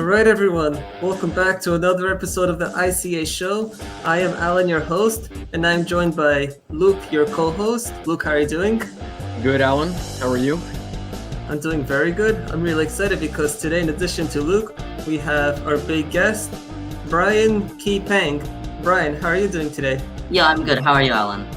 Alright, everyone, welcome back to another episode of the ICA Show. I am Alan, your host, and I'm joined by Luke, your co host. Luke, how are you doing? Good, Alan. How are you? I'm doing very good. I'm really excited because today, in addition to Luke, we have our big guest, Brian Key Pang. Brian, how are you doing today? Yeah, I'm good. How are you, Alan?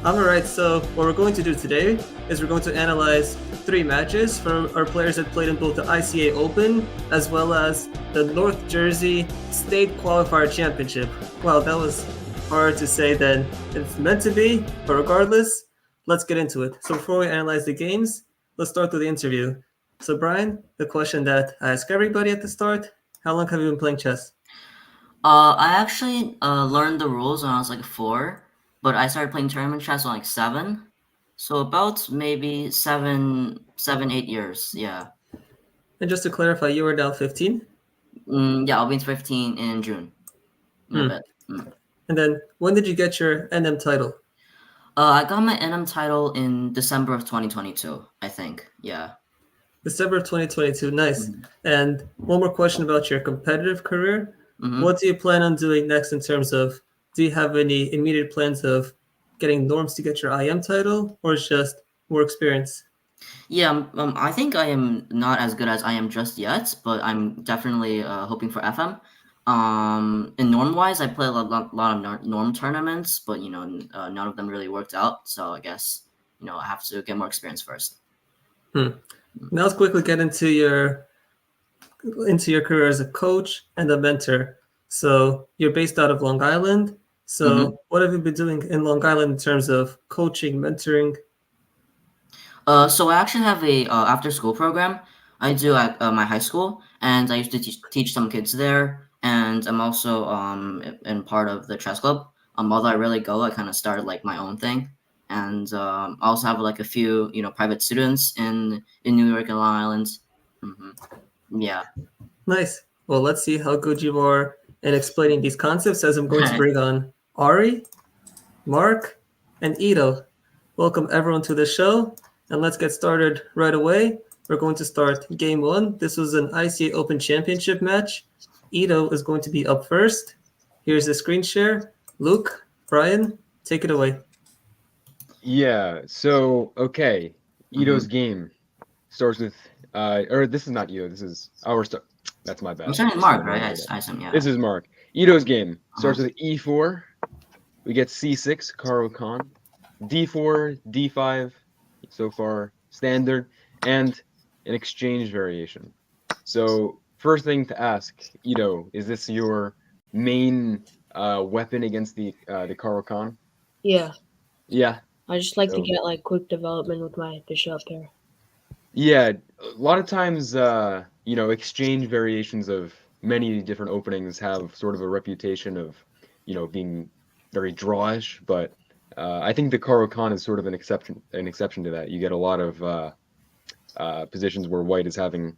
I'm alright, so what we're going to do today is we're going to analyze 3 matches from our players that played in both the ICA Open as well as the North Jersey State Qualifier Championship. Wow, that was harder to say than it's meant to be, but regardless, let's get into it. So before we analyze the games, let's start with the interview. So Brian, the question that I ask everybody at the start, how long have you been playing chess? I actually learned the rules when I was like 4, but I started playing tournament chess when like 7. So about maybe 8 years. Yeah. And just to clarify, you are now 15? Yeah, I'll be 15 in June. In a bit. And then when did you get your NM title? I got my NM title in December of 2022, I think. Yeah. December of 2022, nice. And one more question about your competitive career. What do you plan on doing next in terms of, do you have any immediate plans of getting norms to get your IM title, or just more experience? Yeah, I think I am not as good as I am just yet, but I'm definitely hoping for FM. In norm-wise, I play a lot of norm tournaments, but none of them really worked out. So I guess I have to get more experience first. Now let's quickly get into your career as a coach and a mentor. So you're based out of Long Island. So what have you been doing in Long Island in terms of coaching, mentoring? So I actually have a after-school program I do at my high school, and I used to teach some kids there. And I'm also in part of the chess club. Although I rarely go, I kind of started like my own thing. And I also have like a few private students in New York and Long Island. Yeah. Nice. Well, let's see how good you are in explaining these concepts as I'm going to bring on Ari, Mark, and Ito. Welcome everyone to the show, and let's get started right away. We're going to start game 1. This was an ICA Open Championship match. Ito is going to be up first. Here's the screen share. Luke, Brian, take it away. Yeah, so, okay. Ito's game starts with, or this is not Ito, this is our start. That's my bad. I'm starting Mark, right? I assume, yeah. This is Mark. Ito's game starts with E4. We get C6, Caro-Kann. D4, D5, so far standard, and an exchange variation. So, first thing to ask, Ito, is this your main weapon against the Caro-Kann? Yeah. Yeah. I just like to get like quick development with my bishop there. Yeah, a lot of times, exchange variations of many different openings have sort of a reputation of, being very drawish, but I think the Caro-Kann is sort of an exception to that. You get a lot of positions where white is having,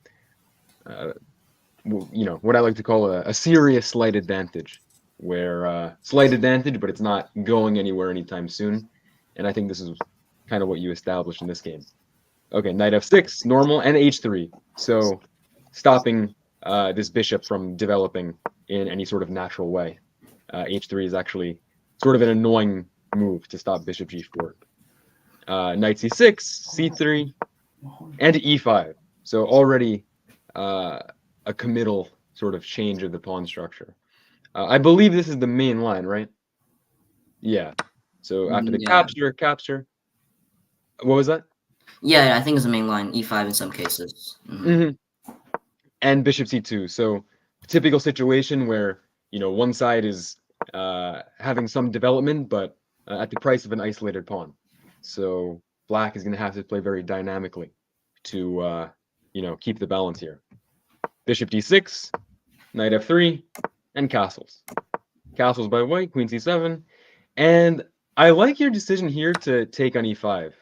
what I like to call a serious slight advantage, where slight advantage, but it's not going anywhere anytime soon. And I think this is kind of what you established in this game. Okay, knight f6, normal, and h3. So stopping this bishop from developing in any sort of natural way. H3 is actually sort of an annoying move to stop bishop g4. Knight c6, c3, and e5. So already a committal sort of change of the pawn structure. I believe this is the main line, right? Yeah. So after the capture. What was that? Yeah, I think it's the main line, e5 in some cases. And bishop c2. So typical situation where, one side is having some development, but at the price of an isolated pawn. So black is going to have to play very dynamically to, keep the balance here. Bishop d6, knight f3, and castles. Castles by white, queen c7. And I like your decision here to take on e5.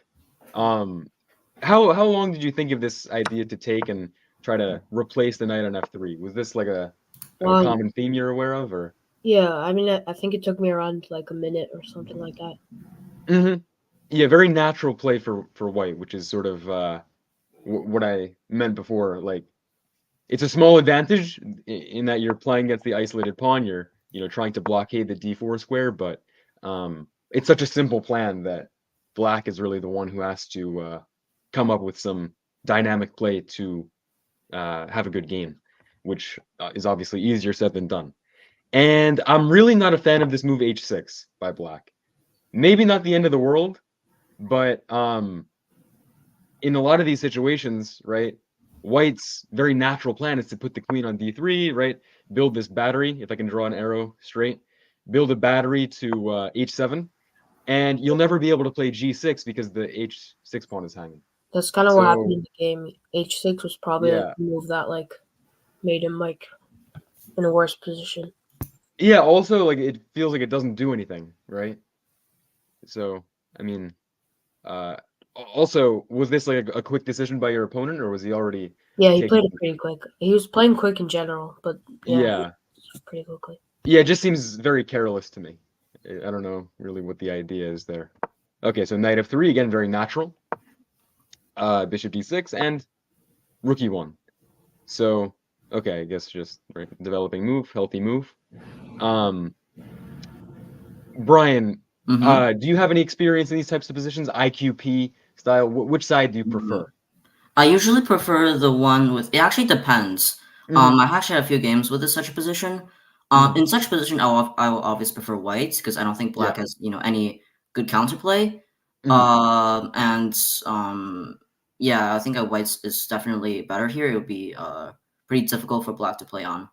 How long did you think of this idea to take and try to replace the knight on f3? Was this like a common theme you're aware of, or? Yeah, I mean, I think it took me around like a minute or something like that. Yeah, very natural play for white, which is sort of what I meant before. Like, it's a small advantage in that you're playing against the isolated pawn. You're trying to blockade the d4 square, but it's such a simple plan that black is really the one who has to come up with some dynamic play to have a good game, which is obviously easier said than done. And I'm really not a fan of this move h6 by black. Maybe not the end of the world, but in a lot of these situations, right, white's very natural plan is to put the queen on d3, right, build this battery, if I can draw an arrow straight, build a battery to h7, and you'll never be able to play g6 because the h6 pawn is hanging. That's kind of what So- happened in the game. H6 was probably Yeah. like the move that like made him like in a worse position. Yeah, also, like, it feels like it doesn't do anything, right? So, I mean, also, was this like a quick decision by your opponent, or was he already... Yeah, he Taking- played it pretty quick. He was playing quick in general, but Yeah. pretty quickly. Yeah, it just seems very careless to me. I don't know really what the idea is there. Okay, so knight f3, again, very natural. Bishop d6, and rook e1. So, okay, I guess just right, developing move, healthy move. Brian, Mhm. do you have any experience in these types of positions? IQP style? Which side do you prefer? I usually prefer the one with. It actually depends. Mhm. I actually had a few games with such a position. Mhm. In such a position, I will obviously prefer white because I don't think black has any good counterplay. And yeah, I think a white is definitely better here. It would be pretty difficult for black to play on.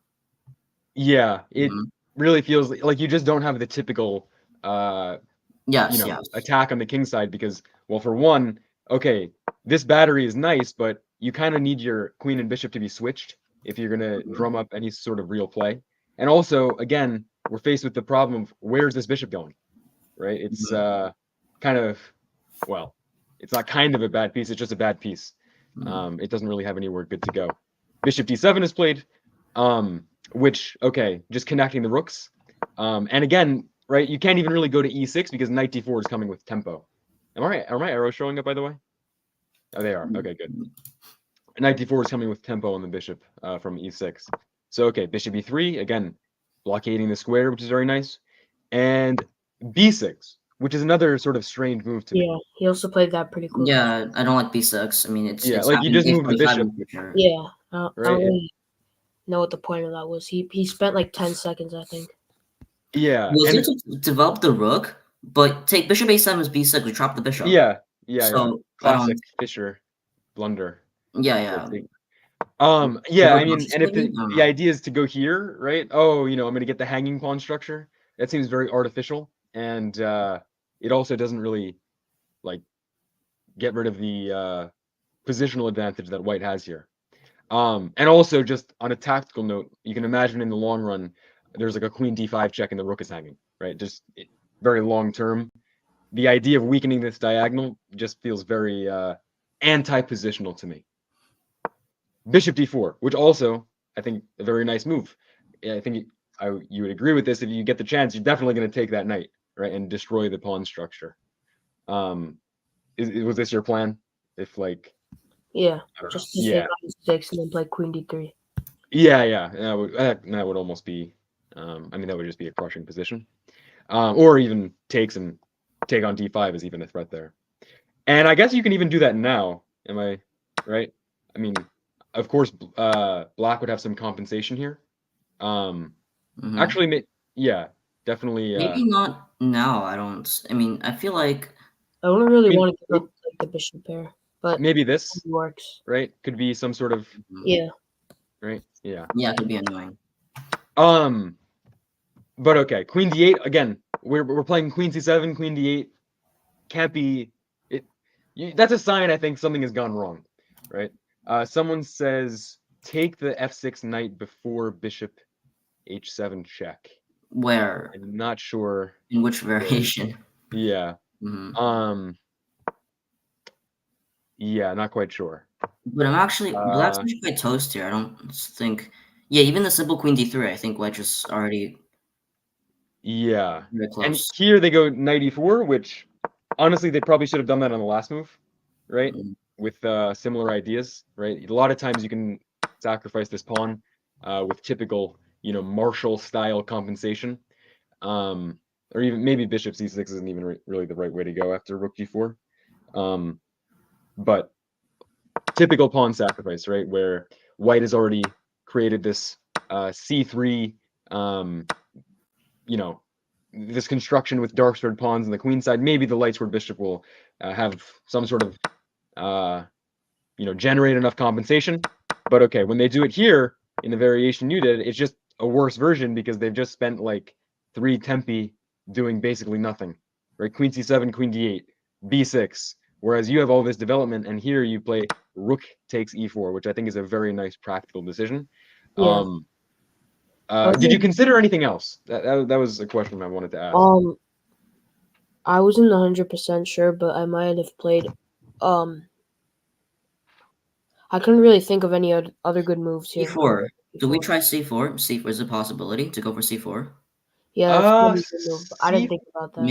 Yeah, it Mhm. really feels like you just don't have the typical Yes, yes. attack on the king side because, well, for one, okay, this battery is nice, but you kind of need your queen and bishop to be switched if you're going to drum up any sort of real play. And also, again, we're faced with the problem of where's this bishop going, right? It's kind of, well, it's not kind of a bad piece, it's just a bad piece. It doesn't really have anywhere good to go. Bishop d7 is played, which, okay, just connecting the rooks. And again, right, you can't even really go to e6 because knight d4 is coming with tempo. Am I right? Are my arrows showing up, by the way? Oh, they are. Okay, good. Knight d4 is coming with tempo on the bishop from e6. So, okay, bishop e3, again, blockading the square, which is very nice. And b6, which is another sort of strange move to me. Yeah, he also played that pretty quick. Yeah, I don't like b6. I mean, it's Yeah, it's like you happening just move the 8:45 in bishop. future. Yeah, I don't Right. really know what the point of that was. He spent like 10 seconds, I think. Yeah. Was and it to develop the rook, but take bishop a7 is b6. We drop the bishop. yeah. So Classic Fischer blunder. Yeah. Yeah, I Rook mean, versus and if maybe? the idea is to go here, right? Oh, I'm going to get the hanging pawn structure. That seems very artificial, and it also doesn't really like get rid of the positional advantage that white has here. And also, just on a tactical note, you can imagine in the long run, there's like a queen d5 check and the rook is hanging, right? Just very long term. The idea of weakening this diagonal just feels very anti-positional to me. Bishop d4, which also, I think, a very nice move. I think you would agree with this. If you get the chance, you're definitely going to take that knight, right, and destroy the pawn structure. Was this your plan? If like, Yeah, I don't just know. to Yeah, take knight e6 and then play queen d3. yeah, that would almost be. I mean, that would just be a crushing position, or even takes and take on d5 is even a threat there. And I guess you can even do that now. Am I right? I mean, of course, black would have some compensation here. Actually, yeah, definitely. Maybe not now. I mean, I feel like I don't really I mean, want to give up like the bishop pair, but maybe this, it works. right, could be some sort of Yeah. right. Yeah. Yeah, it could be annoying. But okay, queen d8 again. We're playing queen c7, queen d8. Can't be it. That's a sign I think something has gone wrong, right? Someone says take the f6 knight before bishop h7 check. Where? I'm not sure. In which variation? Yeah. Mm-hmm. Yeah, not quite sure. But I'm actually black's actually quite toast here. I don't think. Yeah, even the simple queen d3. I think white is already. Yeah. Very close. And here they go knight e4, which honestly they probably should have done that on the last move, right? With similar ideas, right? A lot of times you can sacrifice this pawn with typical, martial style compensation. Or even maybe bishop c6 isn't even really the right way to go after rook g4. But typical pawn sacrifice, right, where white has already created this c3, this construction with dark squared pawns on the queen side. Maybe the light squared bishop will have some sort of, generate enough compensation. But okay, when they do it here in the variation you did, it's just a worse version because they've just spent like 3 tempi doing basically nothing, right? Queen c7, queen d8, b6. Whereas you have all this development, and here you play rook takes e4, which I think is a very nice practical decision. Yeah. Did you consider anything else? That was a question I wanted to ask. I wasn't 100% sure, but I might have played. I couldn't really think of any other good moves here. C4. Do we try c4? C4 is a possibility to go for c4. Yeah, that's probably a good move. But I didn't think about that.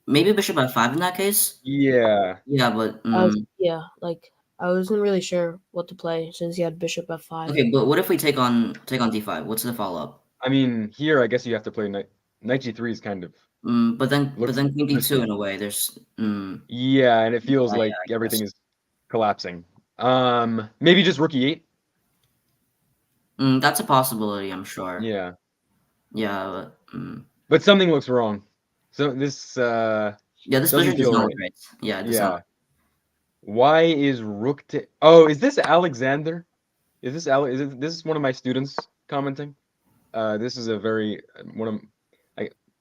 Maybe bishop f5 in that case. Yeah. Yeah, but I wasn't really sure what to play since he had bishop f5. okay. But what if we take on d5? What's the follow up? I mean, here I guess you have to play knight g3 is kind of. But then queen d2 in a way. There's. Yeah, and it feels like everything is collapsing. Maybe just rook e8. That's a possibility, I'm sure. Yeah. Yeah, but something looks wrong. So this this position does not look right. Yeah, it does not. Why is rook to? Oh, is this Alexander? Is this this is one of my students commenting? This is a very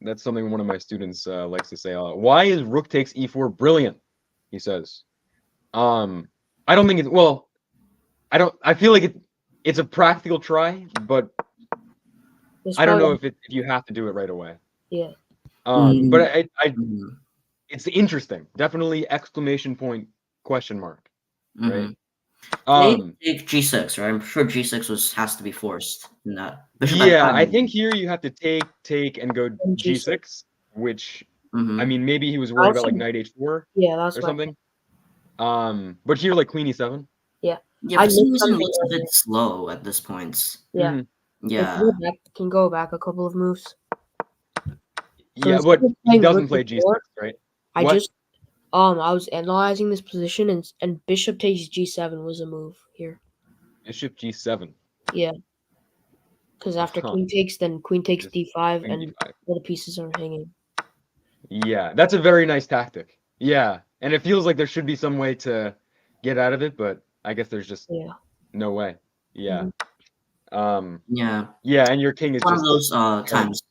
that's something one of my students likes to say. Why is rook takes e4 brilliant? He says. I don't think it's I feel like it's a practical try, but I don't know if you have to do it right away. Yeah. But it's interesting. Definitely exclamation point question mark. Right. Take g6, right? I'm sure g6 has to be forced in that. I think here you have to take and go g6, which I mean maybe he was worried about like knight h4 or something. But here like queen e7. Yeah, for some reason it looks a bit slow at this point. Yeah. Yeah. Can go back a couple of moves. So but he doesn't play g6, right? I was analyzing this position and bishop takes g7 was a move here. Bishop g7. Yeah. Because after king takes, then queen takes d5 and all the pieces are hanging. Yeah, that's a very nice tactic. Yeah, and it feels like there should be some way to get out of it, but I guess there's just no way. Yeah. Yeah, and your king is one of those times.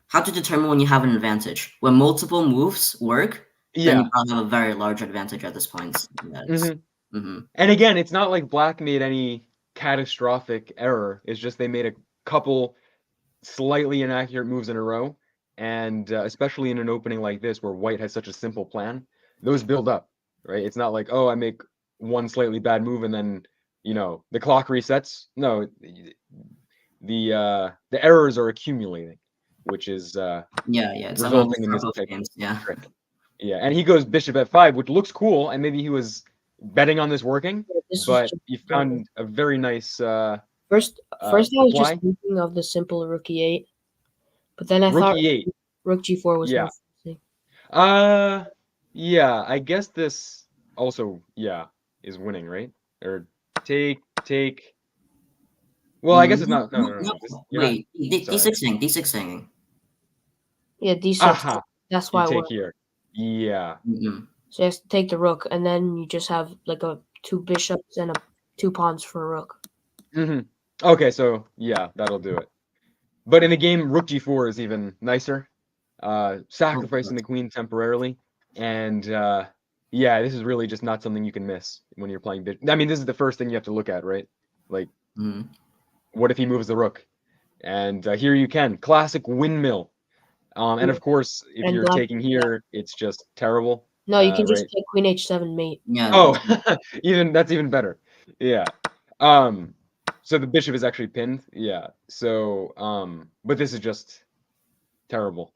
How to determine when you have an advantage. When multiple moves work, then you probably have a very large advantage at this point. And again, it's not like black made any catastrophic error. It's just they made a couple slightly inaccurate moves in a row. And especially in an opening like this where white has such a simple plan, those build up, right? It's not like, oh, I make one slightly bad move and then, the clock resets. No, the errors are accumulating, which is resulting in this type of trick. Yeah, and he goes bishop f5, which looks cool, and maybe he was betting on this working, but he found a very nice First I was just thinking of the simple rook e8, but then I thought rook g4 was more interesting. Yeah, I guess this also is winning, right? Or take. Well, I guess it's not. No. Wait, d6 hanging. Yeah, d6. That's why you take here. Yeah. So you have to take the rook, and then you just have like two bishops and 2 pawns for a rook. Okay, so that'll do it. But in the game, rook g4 is even nicer, sacrificing the queen temporarily, and this is really just not something you can miss when you're playing bishop. I mean, this is the first thing you have to look at, right? Like, what if he moves the rook? And here you can classic windmill. And of course, if you're taking here, it's just terrible. No, you can just take queen h7 mate. Yeah. Oh, that's even better. Yeah. So the bishop is actually pinned. Yeah. So, but this is just terrible.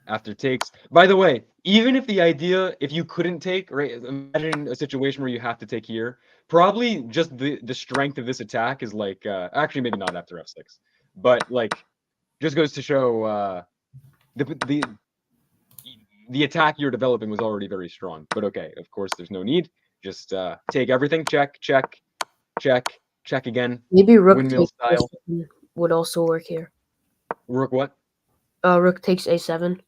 after takes. By the way, even if you couldn't take, right? Imagine a situation where you have to take here. Probably just the strength of this attack is like, actually maybe not after f6, but like, just goes to show the attack you're developing was already very strong. But okay, of course, there's no need. Just take everything. Check, check, check, check again. Maybe rook windmill style would also work here. Rook what? Rook takes a7.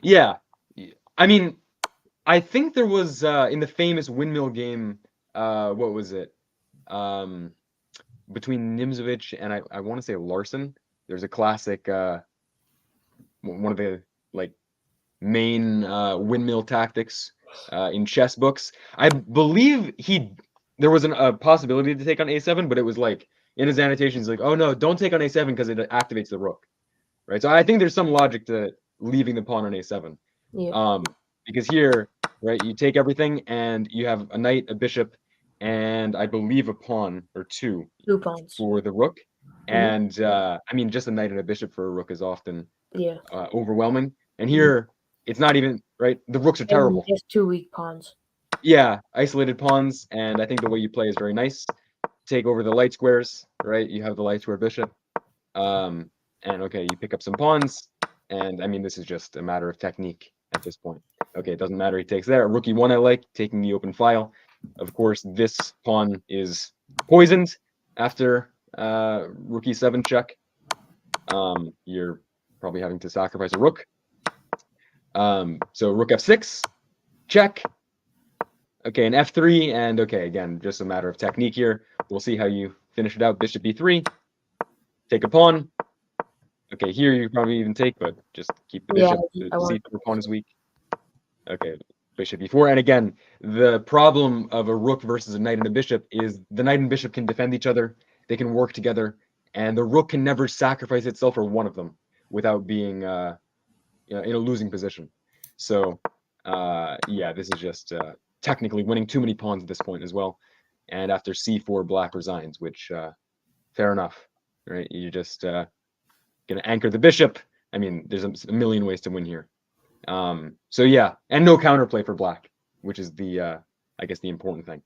Yeah, I mean, I think there was in the famous windmill game. What was it? Between Nimzovich and I want to say Larson. There's a classic, one of the like main windmill tactics in chess books. I believe there was a possibility to take on a7, but it was like in his annotations like, oh no, don't take on a7 because it activates the rook, right? So I think there's some logic to leaving the pawn on a7. Yeah. Because here, right, you take everything and you have a knight, a bishop, and I believe a pawn or two pawns for the rook. And I mean, just a knight and a bishop for a rook is often overwhelming. And here, it's not even, right? The rooks are terrible. Just 2 weak pawns. Yeah, isolated pawns. And I think the way you play is very nice. Take over the light squares, right? You have the light square bishop. And okay, you pick up some pawns. And I mean, this is just a matter of technique at this point. Okay, it doesn't matter. He takes there. Rook e1 I like, taking the open file. Of course, this pawn is poisoned after rook e7 check. You're probably having to sacrifice a rook. So rook f6, check. Okay, and f3, and okay, again, just a matter of technique here. We'll see how you finish it out. Bishop e3, take a pawn. Okay, here you probably even take, but just keep the bishop. See if the pawn is weak. Okay, bishop e4. And again, the problem of a rook versus a knight and a bishop is the knight and bishop can defend each other. They can work together. And the rook can never sacrifice itself for one of them without being in a losing position. So, yeah, this is just technically winning too many pawns at this point as well. And after c4, black resigns, which, fair enough, right? You just going to anchor the bishop. I mean, there's a million ways to win here. So yeah, and no counterplay for black, which is the I guess the important thing.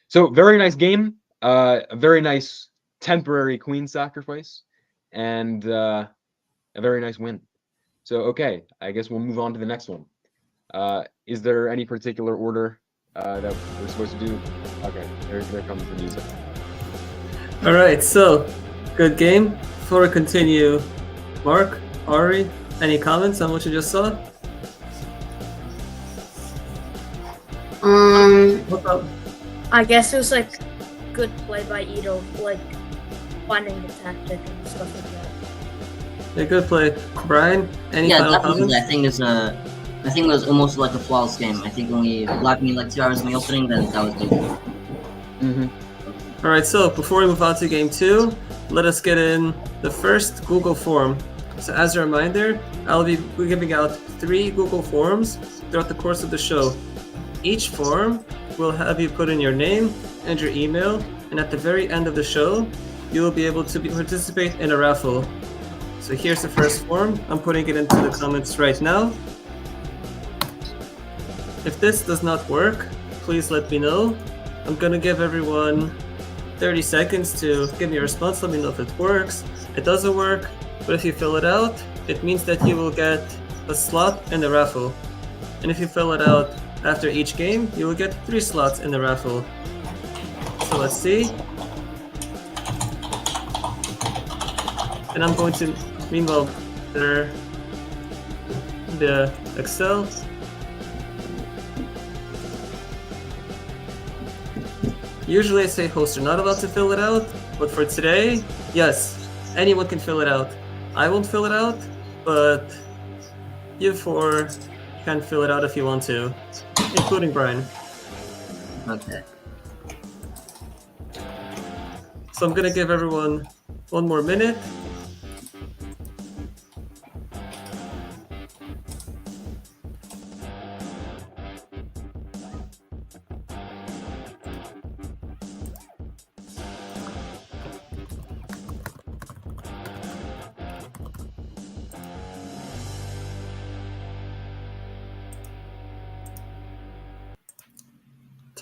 So very nice game, a very nice temporary queen sacrifice, and a very nice win. So okay, I guess we'll move on to the next one. Is there any particular order that we're supposed to do? Okay, there comes the music. All right, so good game. Before we continue, Mark, Ari, any comments on what you just saw? I guess it was like good play by Ito, like finding the tactic and stuff like that. Yeah, good play, Brian. Any final comments? I think it was almost like a flawless game. I think only black needed like 2 hours in the opening, then that was good. All right, so before we move on to game 2, let us get in the first Google form. So as a reminder, I'll be giving out 3 Google forms throughout the course of the show. Each form will have you put in your name and your email, and at the very end of the show, you will be able to participate in a raffle. So here's the first form. I'm putting it into the comments right now. If this does not work, please let me know. I'm gonna give everyone 30 seconds to give me a response. Let me know if it works. It doesn't work, but if you fill it out, it means that you will get a slot in the raffle. And if you fill it out after each game, you will get 3 slots in the raffle. So let's see. And I'm going to, meanwhile, enter the Excel. Usually I say hosts are not allowed to fill it out, but for today, yes, anyone can fill it out. I won't fill it out, but you 4 can fill it out if you want to, including Brian. Okay. So I'm gonna give everyone 1 more minute.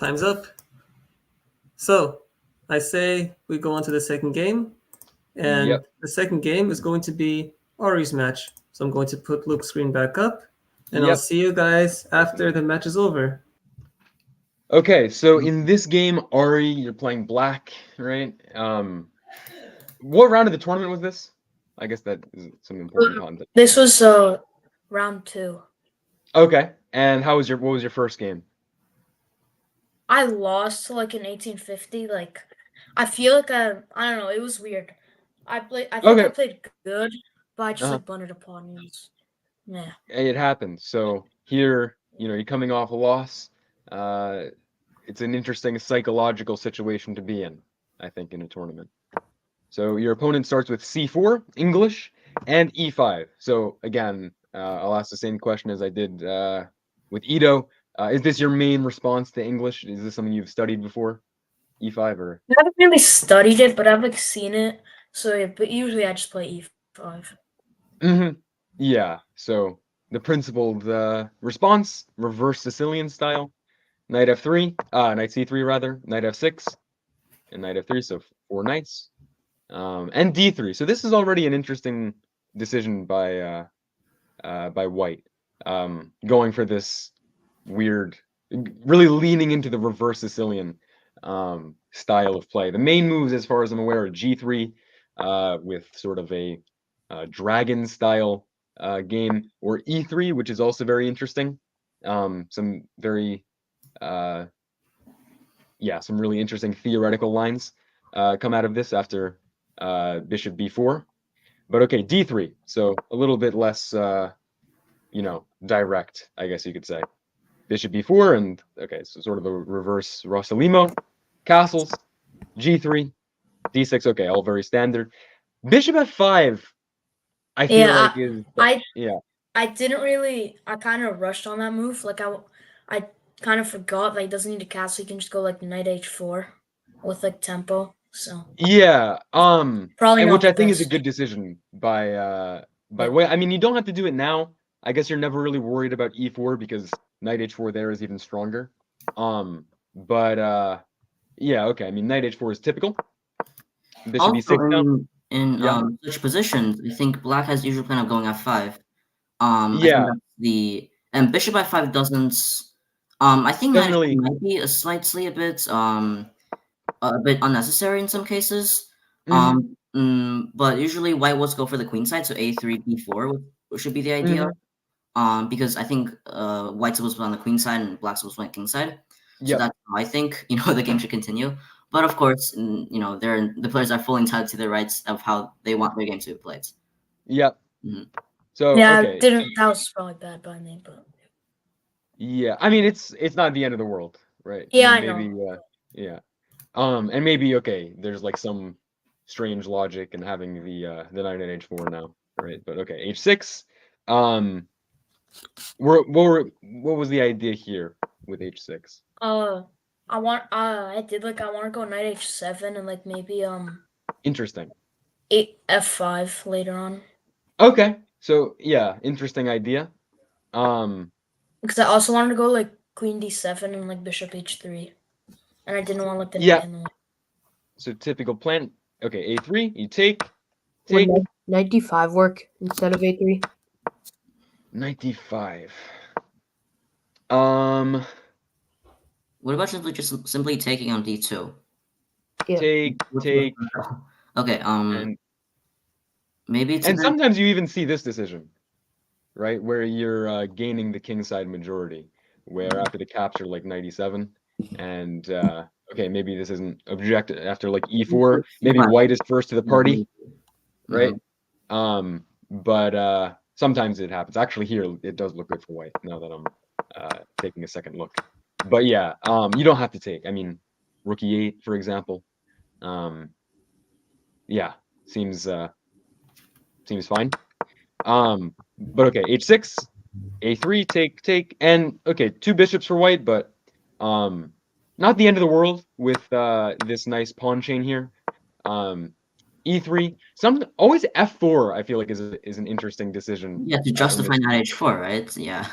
Time's up. So, I say we go on to the second game. And the second game is going to be Ari's match. So I'm going to put Luke's screen back up. And I'll see you guys after the match is over. Okay, so in this game, Ari, you're playing black, right? What round of the tournament was this? I guess that is some important content. This was round 2. Okay, and what was your first game? I lost to like an 1850. Like, I feel like I don't know. It was weird. I think I played good, but I just like bunted upon me. Yeah. It happens. So here, you're coming off a loss. It's an interesting psychological situation to be in, I think, in a tournament. So your opponent starts with C4, English, and E5. So again, I'll ask the same question as I did with Ito. Is this your main response to English? Is this something you've studied before? E5 or? I haven't really studied it, but I've like seen it. So yeah, but usually I just play E5. Yeah. So the principled response, reverse Sicilian style. Knight F3, Knight C3 rather, Knight F6, and Knight F3. So 4 knights. And D3. So this is already an interesting decision by White, going for this weird, really leaning into the reverse Sicilian style of play. The main moves, as far as I'm aware, are G3 with sort of a dragon style game, or E3, which is also very interesting. Some very some really interesting theoretical lines come out of this after bishop b4. But okay, d3, so a little bit less direct, I guess you could say. Bishop b4, and okay, so sort of a reverse Rossalimo. Castles, g3, d6, okay, all very standard. Bishop f5, I feel like is I didn't really, I kind of rushed on that move. Like I kind of forgot that he doesn't need a castle. He can just go like knight h4 with like tempo. So yeah, probably and not which I think best. is a good decision by White. I mean, you don't have to do it now. I guess you're never really worried about e4 because knight h4 there is even stronger. But yeah, okay. I mean, knight h4 is typical. Bishop also e6 in such positions, I think black has usually plan of going f5. Yeah. And bishop f5 doesn't. I think knight h4 might be a bit unnecessary in some cases. But usually white will go for the queen side, so a3, b4 should be the idea. Because I think white's supposed to be on the queen side and black's supposed to be on the king side. So that's how I think the game should continue. But of course, the players are fully entitled to their rights of how they want their game to be played. Yep. So yeah, okay. That was probably bad by me, but yeah, I mean it's not the end of the world, right? Yeah, I mean, know. Yeah. And maybe okay, there's like some strange logic in having the knight at h4 now, right? But okay, h6. What was the idea here with h6? I want to go knight h7 and like maybe Interesting. f5 later on. Okay, so yeah, interesting idea. Because I also wanted to go like queen d7 and like bishop h3, and I didn't want like the knight in the way. So typical plan. Okay, a3, you take. Would knight d5 work instead of a3? Knight d5. What about simply taking on d2? Yeah. Take. Okay. Maybe it's. And sometimes you even see this decision, right, where you're gaining the king side majority, where after the capture like knight e7, and okay, maybe this isn't objective after like e4. Maybe white is first to the party, right? But sometimes it happens. Actually, here it does look good for white now that I'm taking a second look. But yeah, you don't have to take. I mean, rook e8, for example. Yeah, seems fine. But okay, h6, a3, take, and okay, 2 bishops for white, but not the end of the world with this nice pawn chain here. E3, always f4. I feel like is an interesting decision. Yeah, to justify knight h4, right? Yeah.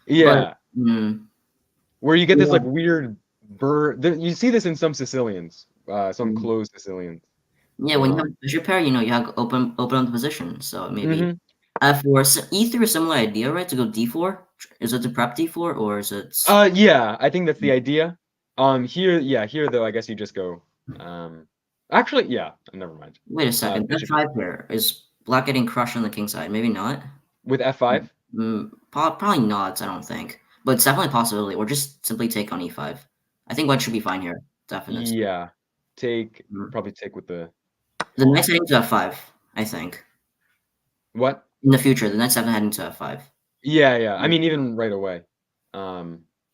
Yeah. But, where you get this like weird You see this in some Sicilians, some closed Sicilians. Yeah, when you have bishop pair, you have to open up the position. So maybe F4, E3 is a similar idea, right? To go D4. Is it to prep D4 or is it? Yeah, I think that's the idea. Here though, I guess you just go. Actually, yeah, never mind. Wait a second. F5 here is black getting crushed on the king side. Maybe not. With F5? Probably not. I don't think, but it's definitely a possibility. Or just simply take on E5. I think white should be fine here. Definitely. Yeah, probably take with the. The knight's heading to F5. I think. What? In the future, the knight's heading to F5. Yeah. I mean, even right away.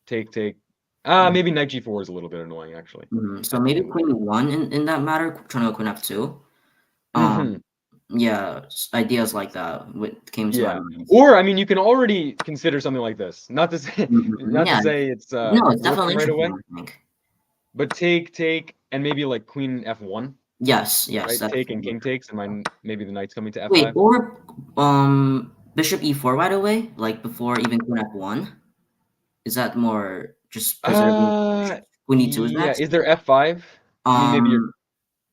Take. Maybe knight G4 is a little bit annoying, actually. So maybe queen E1 in that matter, trying to go queen F2. Yeah, ideas like that came to my mind. Or I mean, you can already consider something like this. Not to say, to say it's no, it's definitely right away. I think. But take, and maybe like queen F1. Yes. Right? Take and king takes, and maybe the knight's coming to F5. Wait, or bishop E4 right away, like before even queen F1. Is that more just preserving queen E2 is next? Is there F5? I mean, maybe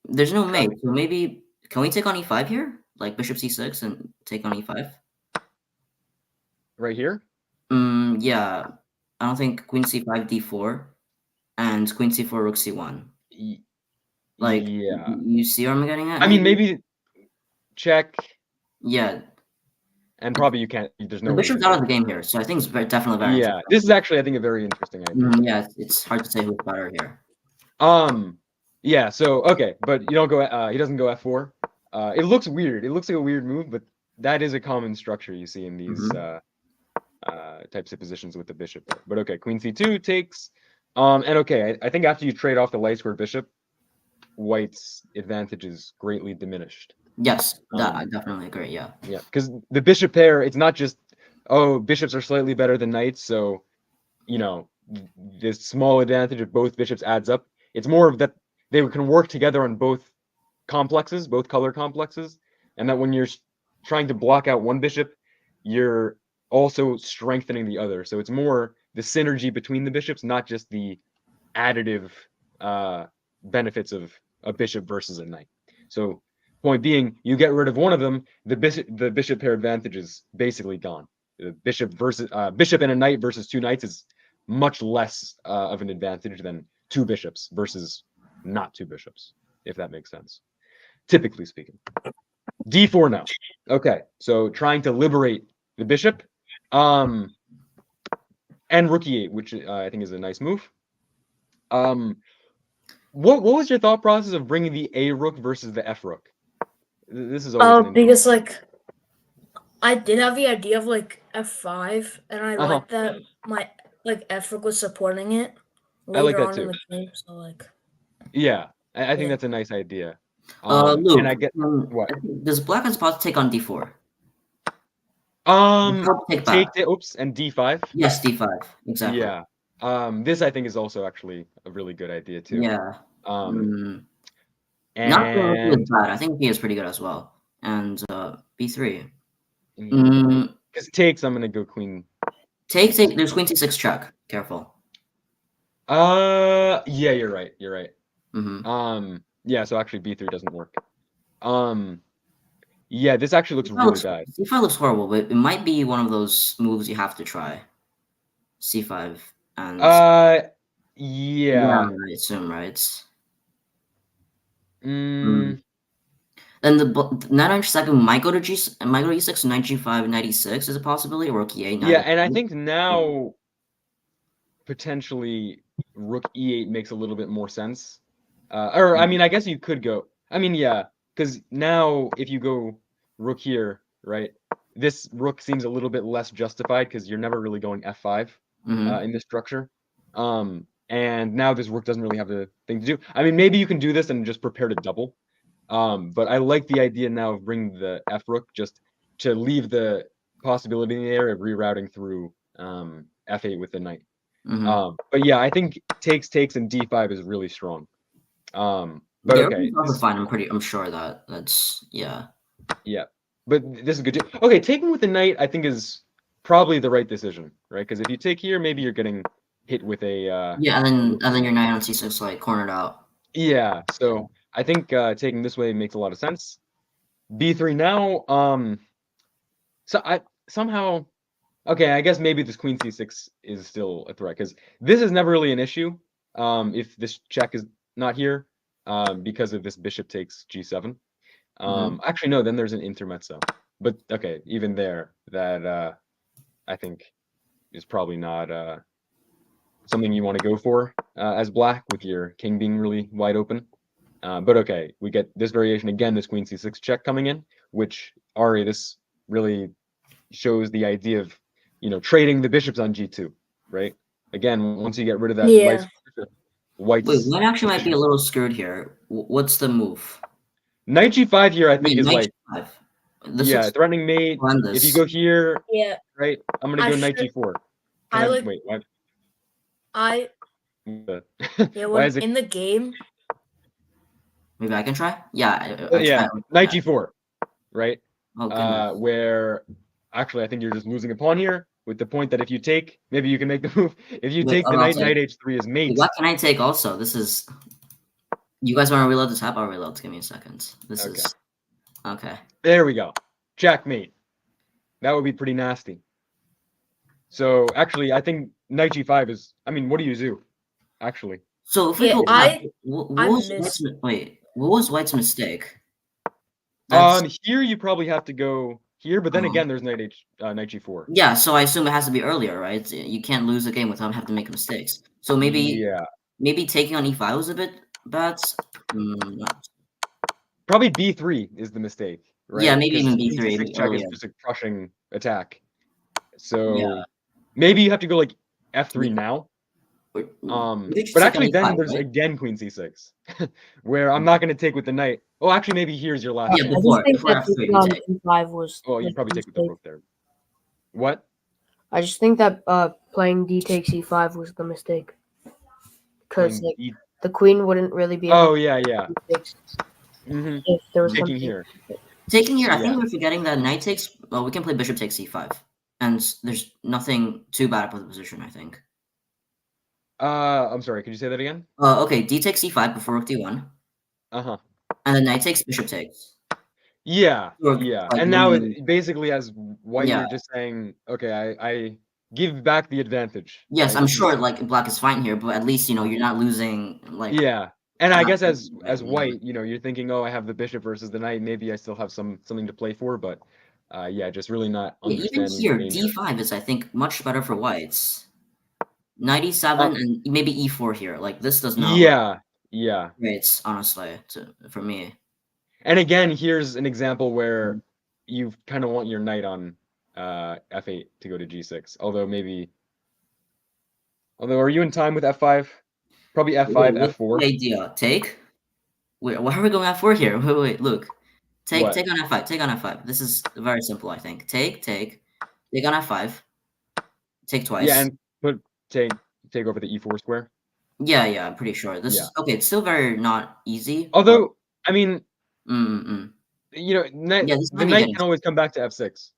there's no mate, so maybe can we take on E5 here? Like bishop C6 and take on E5? Right here? Yeah. I don't think queen C5 D4 and queen C4 rook C1. Like, you see where I'm getting at? I mean, maybe check. Yeah. And probably you can't. There's no. The bishop's out of the game here, so I think it's definitely very. Yeah, this is actually, I think, a very interesting idea. Yeah, it's hard to say who's better here. Yeah. So okay, but you don't go. He doesn't go F4. It looks weird. It looks like a weird move, but that is a common structure you see in these types of positions with the bishop. But okay, queen C2 takes. And okay, I think after you trade off the light square bishop, white's advantage is greatly diminished. Yes, I definitely agree. Yeah. Yeah, because the bishop pair, it's not just bishops are slightly better than knights, so this small advantage of both bishops adds up. It's more of that they can work together on both complexes, both color complexes, and that when you're trying to block out one bishop, you're also strengthening the other. So it's more the synergy between the bishops, not just the additive benefits of a bishop versus a knight. So point being, you get rid of one of them, the bishop pair advantage is basically gone. The bishop and a knight versus two knights is much less of an advantage than two bishops versus not two bishops, if that makes sense. Typically speaking. D4 now. Okay, so trying to liberate the bishop, and rook e8, which I think is a nice move. What was your thought process of bringing the A rook versus the F rook? This is always because I did have the idea of F5, and I like that my F rook was supporting it. I like that too. In the game, so yeah, I think that's a nice idea. Luke, and I get what does black has spot to take on D4? Oops, and D5. Yes, D5 exactly. Yeah. This I think is also actually a really good idea too. Yeah. And not bad. I think B is pretty good as well. And B3. Because takes, I'm gonna go queen. Take. There's queen C6 check. Careful. Yeah, you're right. Yeah, so actually B3 doesn't work. Yeah, this actually looks really bad. C5 looks horrible, but it might be one of those moves you have to try. C5 and yeah. I assume, right? Then the knight on second might go to E6, knight G5, knight E6 is a possibility, or rook E8. Yeah, and I think now potentially rook E8 makes a little bit more sense. Or I mean, I guess you could go. I mean, yeah, because now if you go rook here, right, this rook seems a little bit less justified because you're never really going F5 in this structure. And now this rook doesn't really have the thing to do. I mean, maybe you can do this and just prepare to double. But I like the idea now of bringing the F rook just to leave the possibility in the air of rerouting through F8 with the knight. But yeah, I think takes, and D5 is really strong. But okay, fine. I'm sure that's yeah. But this is good too. Okay, taking with the knight I think is probably the right decision, right? Because if you take here, maybe you're getting hit with a yeah, and then your knight on c6 like cornered out. Yeah, so I think taking this way makes a lot of sense. b3 now. So I somehow okay. I guess maybe this queen c6 is still a threat because this is never really an issue. If this check is not here, because of this bishop takes g7. Actually, no. Then there's an intermezzo. But okay, even there, that I think is probably not something you want to go for as black with your king being really wide open. But okay, we get this variation again, this queen c6 check coming in, which Ari, this really shows the idea of, trading the bishops on g2, right? Again, once you get rid of that Yeah. white's Wait, white actually might be a little screwed here. What's the move? Knight g5 here, I think, is knight like, G5. threatening mate. Horrendous. If you go here, Yeah. right, I'm gonna go knight g4. Wait, what? Yeah, Why is it? in the game. Maybe I can try. Yeah. Yeah, knight g4, right? Oh, where actually I think you're just losing a pawn here with the point that if you take, maybe you can make the move. If you take the knight, knight h3 is mate. What can I take also? This is. You guys want to reload the tab? I'll reload. Give me a second. This is. Okay. There we go. Checkmate. That would be pretty nasty. So actually, I think knight g5 is. I mean, what do you do? Actually. So if we go back, what was White's mistake? Here you probably have to go here, but then again, there's knight g4. Yeah, so I assume it has to be earlier, right? You can't lose a game without having to make mistakes. So maybe taking on e5 was a bit bad. Probably b3 is the mistake, right? Yeah, maybe even b3. C6 check is just a crushing attack. So maybe you have to go like f3 now. But actually, then there's again queen c6, where I'm not going to take with the knight. Oh, actually, maybe here's your last. Yeah, before f3 you take. e5 was. Oh, you probably take with the rook there. What? I just think that playing d takes e5 was the mistake, because the queen wouldn't really be. Oh yeah. If there was taking here. Taking here, I think we're forgetting that knight takes. Well, we can play bishop takes c5, and there's nothing too bad about the position. I think. I'm sorry. Could you say that again? Okay. D takes c5 before rook d1. And then knight takes, bishop takes. Yeah. And now basically, as white, you're just saying, okay, I give back the advantage. Yes, I'm sure like black is fine here, but at least you're not losing like. Yeah. And I guess as white, you're thinking, oh, I have the bishop versus the knight. Maybe I still have something to play for, but just really not understanding. Even here, d5 is I think much better for whites. Knight e7 and maybe e4 here. Like this does not. Yeah. Great, honestly, for me. And again, here's an example where you kind of want your knight on f8 to go to g6. Although, are you in time with f5? Probably f5, f4. Idea. Take. Wait, why are we going f4 here? Wait, look. Take on f5. Take on f5. This is very simple, I think. Take on f5. Take twice. Yeah, and take over the e4 square. Yeah, I'm pretty sure. Okay. It's still very not easy. Although, I mean, the knight can always come back to f6,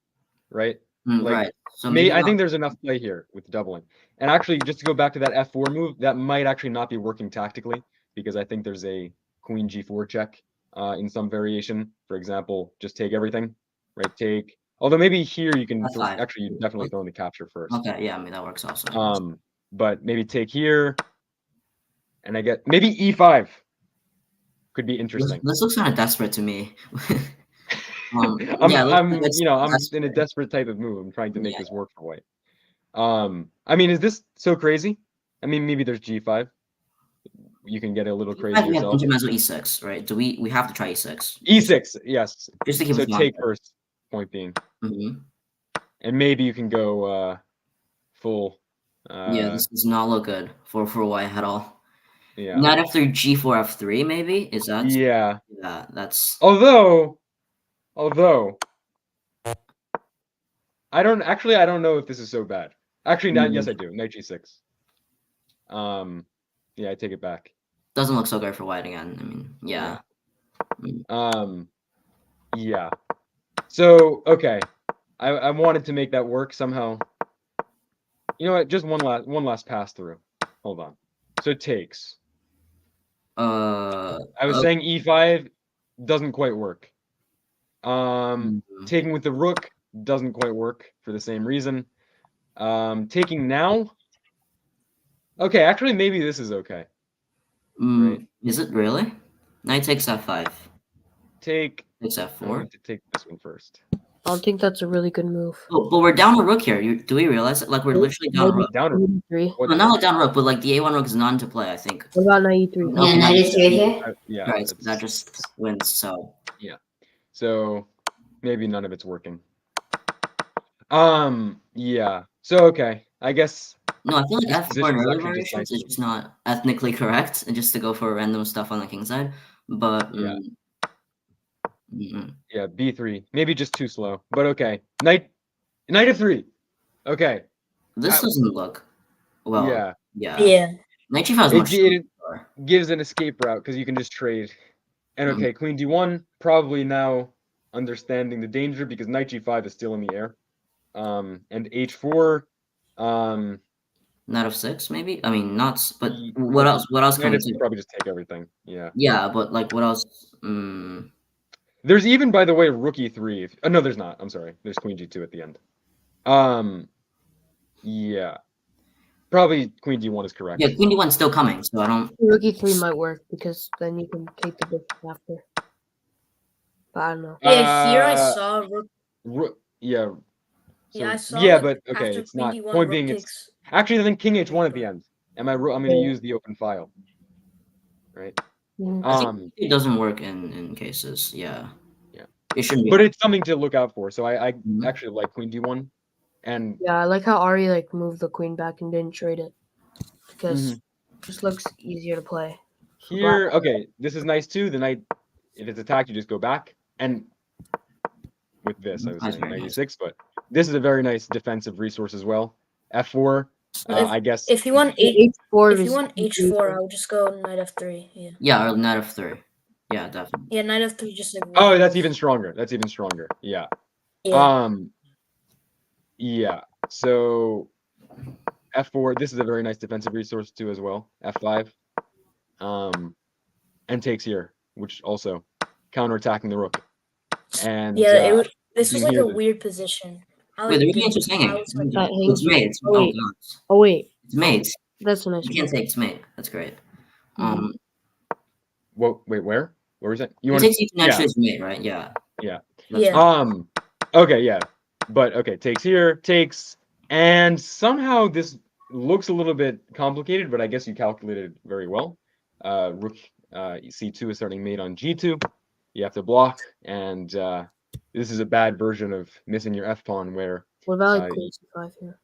right? Right. So I think there's enough play here with doubling. And actually, just to go back to that f4 move, that might actually not be working tactically, because I think there's a queen g4 check in some variation. For example, just take everything, right? Take. Although maybe here you can actually definitely throw in the capture first. Okay, yeah, I mean that works also. But maybe take here, and I get maybe e5 could be interesting. This looks kind of desperate to me. I'm in a desperate type of move. I'm trying to make this work for white. I mean, is this so crazy? I mean, maybe there's g5. You can get a little crazy yourself. Intermezzo e6, right? Do we have to try e6? E6, yes. Just to keep so take first. Point being, and maybe you can go full. This does not look good for white at all. Yeah. Knight after g4 f3 maybe is that? Yeah. Yeah, that's. Although, I don't know if this is so bad. Actually, yes, I do. Knight g6. Yeah, I take it back. Doesn't look so good for white again. I mean, yeah. Yeah. So, okay. I wanted to make that work somehow. You know what? Just one last pass through. Hold on. So it takes. I was saying e5 doesn't quite work. Taking with the rook doesn't quite work for the same reason. Taking now. Okay, actually, maybe this is okay. Right? Is it really? Knight takes f5. Take. Takes f4. I need to take this one first. I don't think that's a really good move. Oh, but we're down a rook here. Do we realize it? Like we're literally down a rook. Down a rook. No, not like down a rook, but like the a1 rook is none to play. I think. What about knight e3? No, Yeah, knight is right here. Yeah. Right, so that just wins. So. Yeah. So maybe none of it's working. Yeah. So okay, I guess. No, I feel like f4 in early variations is just not ethnically correct, and just to go for random stuff on the king side. But yeah. Yeah, b3. Maybe just too slow. But okay. Knight f3. Okay. This doesn't look well. Yeah. Yeah. Knight g5 is much it gives an escape route because you can just trade. And okay, queen d1, probably now understanding the danger because knight g5 is still in the air. And h4. Knight f6, maybe? I mean, not. But what else? What else can we do? Probably just take everything. Yeah. Yeah, but like, what else? There's even, by the way, rook e3. No, there's not. I'm sorry. There's queen g2 at the end. Yeah. Probably queen d1 is correct. Yeah, queen d1's still coming, so I don't. Rook e3 might work because then you can take the bishop after. But I don't know. Yeah, here I saw rook. Yeah. So, yeah, I saw. Yeah, like, but okay, it's not. D1, Point being, it's actually I think king h1 at the end. I'm going to use the open file. Right. It doesn't work in cases. Yeah. Yeah. It shouldn't be. But it's something to look out for. So I actually like queen d1. And yeah, I like how Ari like moved the queen back and didn't trade it because it just looks easier to play. Here, okay, this is nice too. The knight, if it's attacked, you just go back. And with this, I was saying knight e6, but this is a very nice defensive resource as well. f4, I guess. If you want h4, if you want h4, I would just go knight f3. Yeah. Yeah, or knight f3. Yeah, definitely. Yeah, knight f3 just like. Oh, that's even stronger. That's even stronger. Yeah. Yeah. So f4. This is a very nice defensive resource too as well. f5. And takes here, which also counterattacking the rook. And yeah, this was like a weird position. Wait, the rook is hanging. It's mate. Oh wait. It's mate. That's a nice. You can't take it's mate. That's great. Whoa, wait, where? Where was it? You want to actually it's mate, right? Yeah. Yeah. Yeah. Okay, yeah. But okay, takes, and somehow this looks a little bit complicated, but I guess you calculated very well. Rook c2 is starting mate on g2. You have to block, and this is a bad version of missing your f-pawn where... What about like queen c5 here?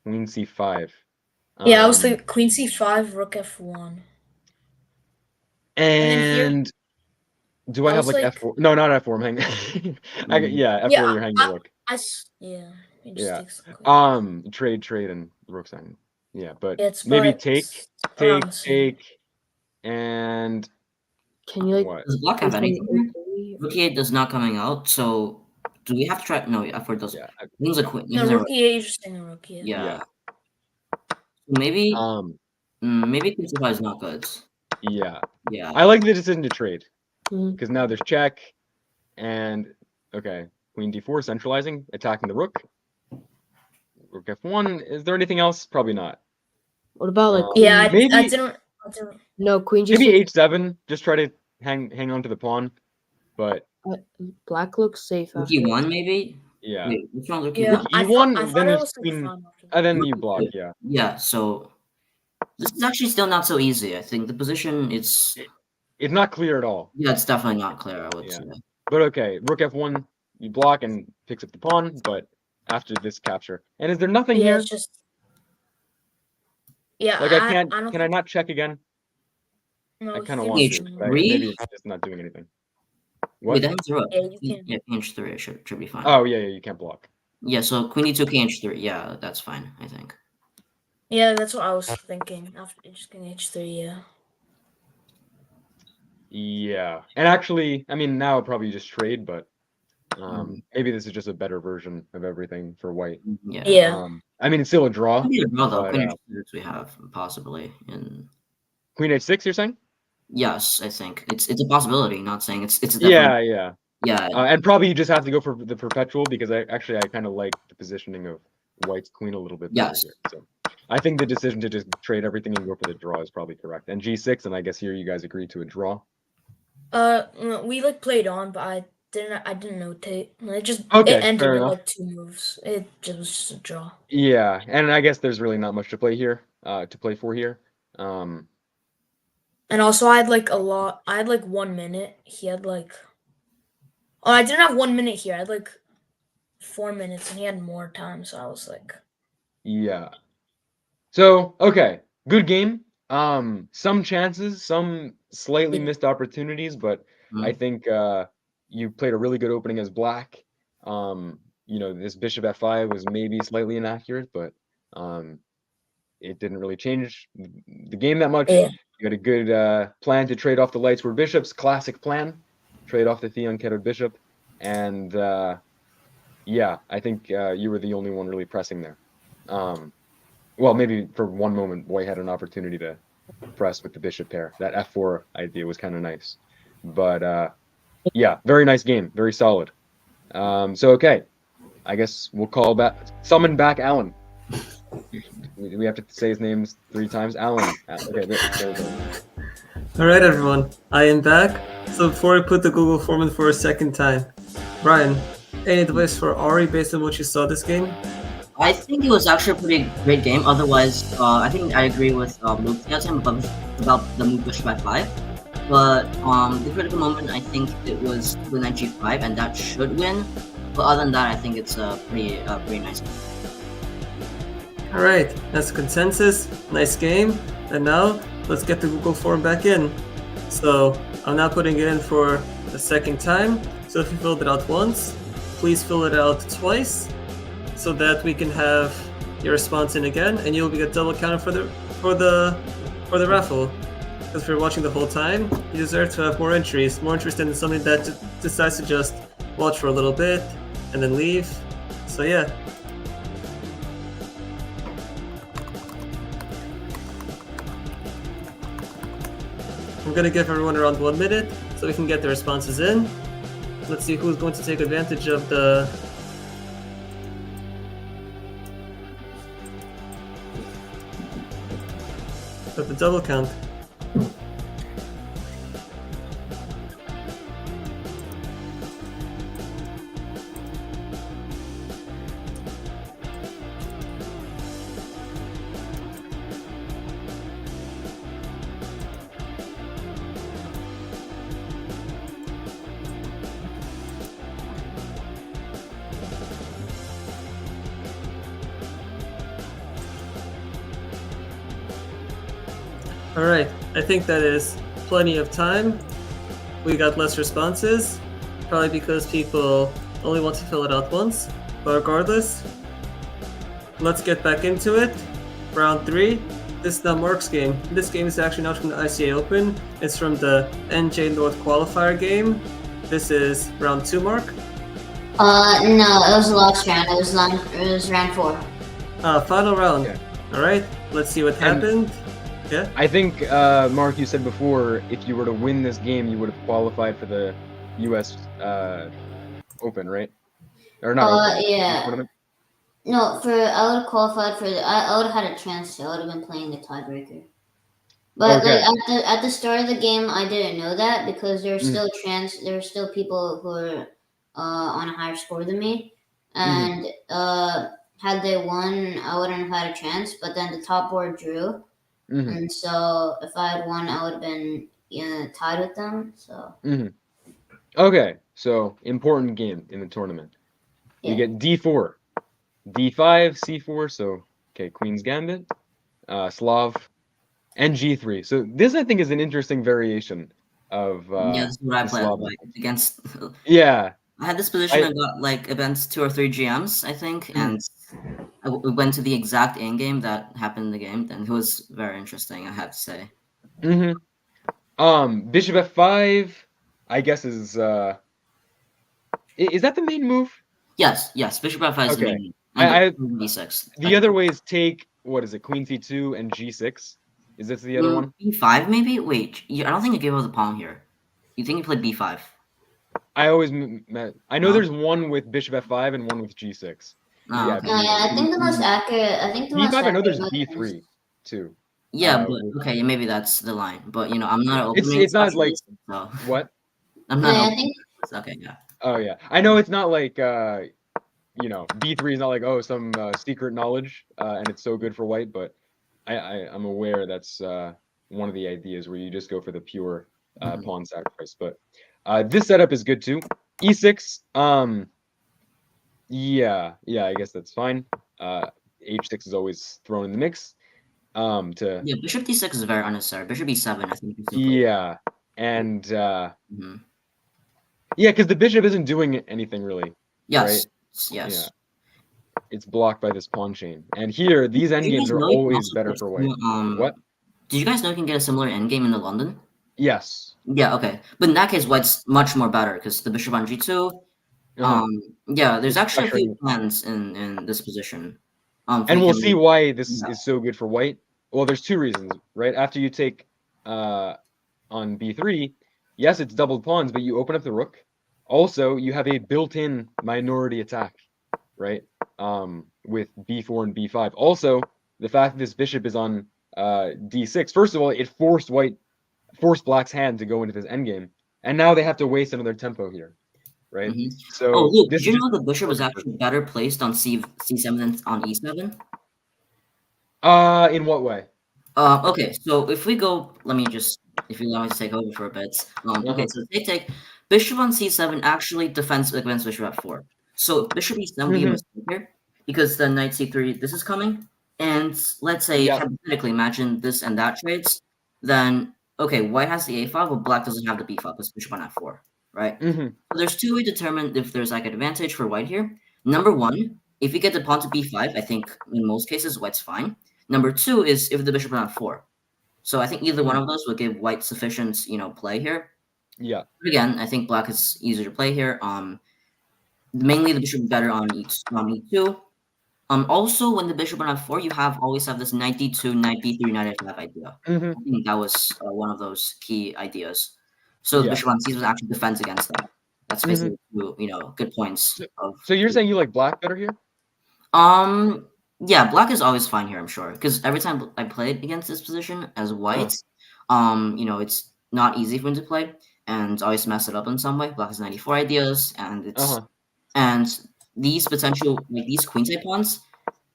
Queen c5. Yeah, I was thinking queen c5, rook f1. And do I have like f4? No, not f4. I'm hanging. F4. You're hanging the rook. Trade, and rook's hanging. Yeah, but maybe take, and. Can you like? What? Does black have anything? Rook e8 does not coming out. So do we have to try? No, f4 doesn't. Yeah, Queen's a queen. No, rook e8 is just saying a rook. Yeah. Maybe. Maybe queen c5 is not good. Yeah. Yeah. I like the decision to trade because now there's check, and okay, queen d4 centralizing, attacking the rook. Rook f1. Is there anything else? Probably not. What about like? Yeah, maybe, I didn't. No, queen just maybe h7. Just try to hang on to the pawn, but black looks safe. Rook e1 maybe. Yeah. Wait, what's wrong? Rook Yeah, e1. Then there's queen, and then you block. Yeah. Yeah. So this is actually still not so easy. I think the position it's not clear at all. Yeah, it's definitely not clear. I would say. But okay, rook f1, you block and picks up the pawn, but after this capture, and is there nothing here? It's just. Yeah, like I can't. Can I not check again? No, I kind of want to. But maybe it's just not doing anything. What? Wait, that's rook. Yeah, you can. Yeah, king h3 should be fine. Oh yeah, you can't block. Yeah, so queen e2, king h3. Yeah, that's fine. I think. Yeah, that's what I was thinking. After just king h3, yeah. Yeah, and actually, I mean, now I'll probably just trade, but Maybe this is just a better version of everything for white. Yeah. I mean, it's still a draw. Maybe a draw though. but, Queen H6 we have possibly in. Queen H6, you're saying? Yes, I think it's a possibility. Not saying it's a yeah. Yeah. And probably you just have to go for the perpetual because I kind of like the positioning of white's queen a little bit better here. So I think the decision to just trade everything and go for the draw is probably correct. And G6, and I guess here you guys agreed to a draw. We like played on, but I didn't notate. It ended fair with enough. like 2 moves. It just was just a draw. Yeah, and I guess there's really not much to play here. To play for here. And also, I had like 1 minute. He had like. Oh, I didn't have 1 minute here. I had like 4 minutes, and he had more time. So I was like. Yeah. So okay, good game. Some chances, some slightly missed opportunities, but I think you played a really good opening as black. This bishop f5 was maybe slightly inaccurate, but it didn't really change the game that much. Yeah. You had a good plan to trade off the light sword bishops, classic plan. Trade off the Theon Kettled bishop, and yeah, I think you were the only one really pressing there. Well, maybe for one moment, white had an opportunity to press with the bishop pair. That f4 idea was kind of nice. But yeah, very nice game. Very solid. So, okay. I guess we'll summon back Alan. We have to say his names 3 times. Alan. Okay, there we go. All right, everyone. I am back. So before I put the Google form in for a second time, Brian, any advice for Ari based on what you saw this game? I think it was actually a pretty great game. Otherwise, I think I agree with Luke about the move bishop f5. But the critical moment, I think it was queen at g5, and that should win. But other than that, I think it's a pretty nice game. All right, that's consensus. Nice game. And now let's get the Google form back in. So I'm now putting it in for the second time. So if you filled it out once, please fill it out twice, so that we can have your response in again, and you'll get double counted for the raffle. Because if you're watching the whole time, you deserve to have more entries. More interest in something that decides to just watch for a little bit and then leave. So yeah. I'm gonna give everyone around 1 minute so we can get the responses in. Let's see who's going to take advantage of the double count. Alright, I think that is plenty of time. We got less responses, probably because people only want to fill it out once. But regardless, let's get back into it. Round 3. This is not Mark's game. This game is actually not from the ICA Open. It's from the NJ North qualifier game. This is round 2, Mark. No, it was the last round. It was round 4. Final round. Okay. Alright, let's see what happened. Yeah. I think, Mark, you said before, if you were to win this game, you would have qualified for the U.S. Open, right? Or not? Yeah. Tournament? No, I would have qualified for I would have had a chance to. I would have been playing the tiebreaker. But Okay. like, at the start of the game, I didn't know that because there were still people who were on a higher score than me, and had they won, I wouldn't have had a chance. But then the top board drew. And so if I had won, I would have been tied with them. So. Okay, so important game in the tournament. Yeah. You get D4, D5, C4. So okay, Queen's Gambit, Slav, and G3. So this I think is an interesting variation of yeah, this is what I played Slav. like against. Yeah. I had this position. I got like against 2 or 3 GMs, I think, and we went to the exact end game that happened in the game. And it was very interesting, I have to say. Bishop f5, I guess is Is that the main move? Yes, bishop f5 is the main move. D6. The other way is take, what is it, queen c2 and g6? Is this the other one? b5 maybe? Wait, I don't think you gave up the pawn here. You think you played b5? I know there's one with bishop f5 and one with g6. Oh, Yeah, okay. I think the most accurate. I think the most b5. I know there's accurate b3 too. Yeah, but okay, maybe that's the line. But I'm not an opening. It's not like so. What? I'm not. I think. Okay, yeah. Oh yeah, I know it's not like b3 is not like some secret knowledge and it's so good for white, but I'm aware that's one of the ideas where you just go for the pure pawn sacrifice. But this setup is good too. E6. Yeah, I guess that's fine. H6 is always thrown in the mix. Bishop d6 is very unnecessary. Bishop e7, I think. Yeah, and yeah, because the bishop isn't doing anything really. Yes. Right? Yes. Yeah. It's blocked by this pawn chain, and here these endgames are always better for white. What? Did you guys know you can get a similar endgame in the London? Yes. Yeah. Okay, but in that case, white's much more better because the bishop on g2. Yeah, there's actually a few plans in this position. And we'll see why this is so good for white. Well, there's two reasons, right? After you take on b3, yes, it's doubled pawns, but you open up the rook. Also, you have a built-in minority attack, right? With b4 and b5. Also, the fact that this bishop is on d6, first of all, it forced black's hand to go into this endgame, and now they have to waste another tempo here, right? So, Luke, did you know the bishop is actually better placed on c7 than on e7? In what way? Okay, so if we go, if you allow me to take over for a bit. Okay, so take bishop on c7 actually defends against bishop f4. So bishop e7 be a mistake here because the knight c3 this is coming, and let's say hypothetically imagine this and that trades, then okay, white has the a5, but black doesn't have the b5 because bishop on f4, right? So there's two ways to determine if there's like an advantage for white here. Number one, if you get the pawn to b5, I think in most cases white's fine. Number two is if the bishop on f4. So I think either one of those would give white sufficient, play here. Yeah. But again, I think black is easier to play here. Mainly the bishop better on e2. Also, when the bishop on f4, you always have this knight d2, knight b3, knight f5 idea. I think that was one of those key ideas. So the bishop on c7 actually defends against that. That's basically good points. So you're saying you like black better here? Yeah, black is always fine here, I'm sure, because every time I played against this position as white, it's not easy for him to play, and always mess it up in some way. Black has 94 ideas, and it's and these potential these queen type pawns,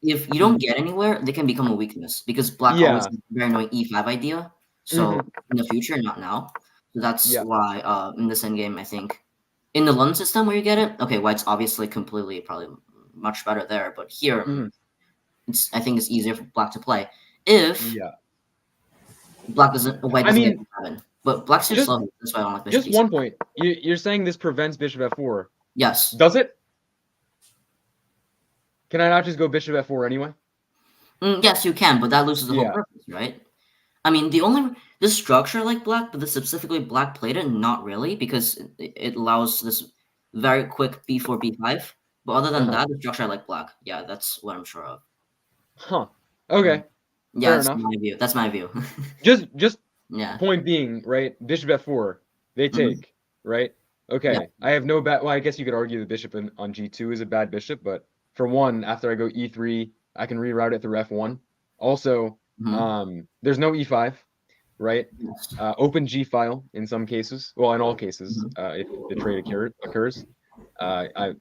if you don't get anywhere, they can become a weakness because black always has a very annoying e5 idea. So in the future, not now. So that's why in this endgame, I think in the London system where you get it, okay, white's obviously probably much better there, but here. I think it's easier for black to play if black white doesn't get f7. But black's too slow. That's why I don't like bishop. Just one point. You're saying this prevents bishop f4. Yes. Does it? Can I not just go bishop f4 anyway? Yes, you can, but that loses the whole purpose, right? I mean, this structure like black, but specifically black played it, not really, because it allows this very quick b4, b5. But other than that, the structure I like black. Yeah, that's what I'm sure of. Huh. Okay. Yeah, that's my view. That's my view. just point being, right? Bishop f4, they take, right? Okay. I have no bad. Well, I guess you could argue the bishop on g2 is a bad bishop, but for one, after I go e3, I can reroute it through f1. Also, there's no e5, right? Open g file in some cases. Well, in all cases, if the trade occurs. I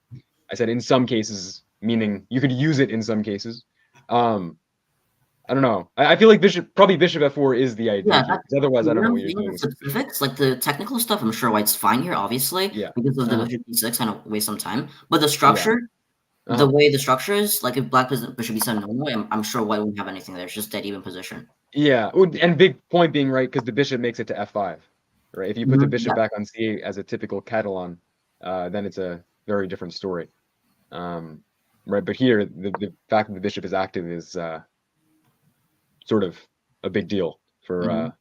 said in some cases, meaning you could use it in some cases. I don't know. I feel like bishop f4 is the idea. Because otherwise, I don't know what you're doing. Specifics, like the technical stuff, I'm sure white's fine here, obviously, because of the bishop b6 kind of waste some time. But the structure, the way the structure is, like if black bishop b7 normally, I'm sure white wouldn't have anything there. It's just dead even position. Yeah, and big point being, right, because the bishop makes it to f5, right? If you put the bishop back on c8 as a typical Catalan, then it's a very different story. Right, but here the fact that the bishop is active is sort of a big deal for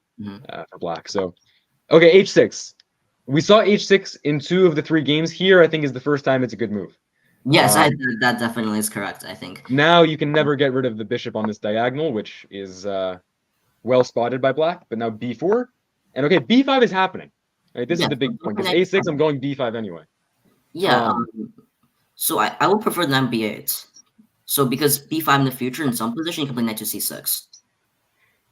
black. So, okay, h6. We saw h6 in 2 of the 3 games. Here, I think, is the first time it's a good move. Yes, that definitely is correct, I think. Now you can never get rid of the bishop on this diagonal, which is well spotted by black. But now b4. And okay, b5 is happening. Right, this is the big point. Because a6, I'm going b5 anyway. Yeah. So I would prefer than b8. So because b5 in the future, in some position, you can play knight to c6.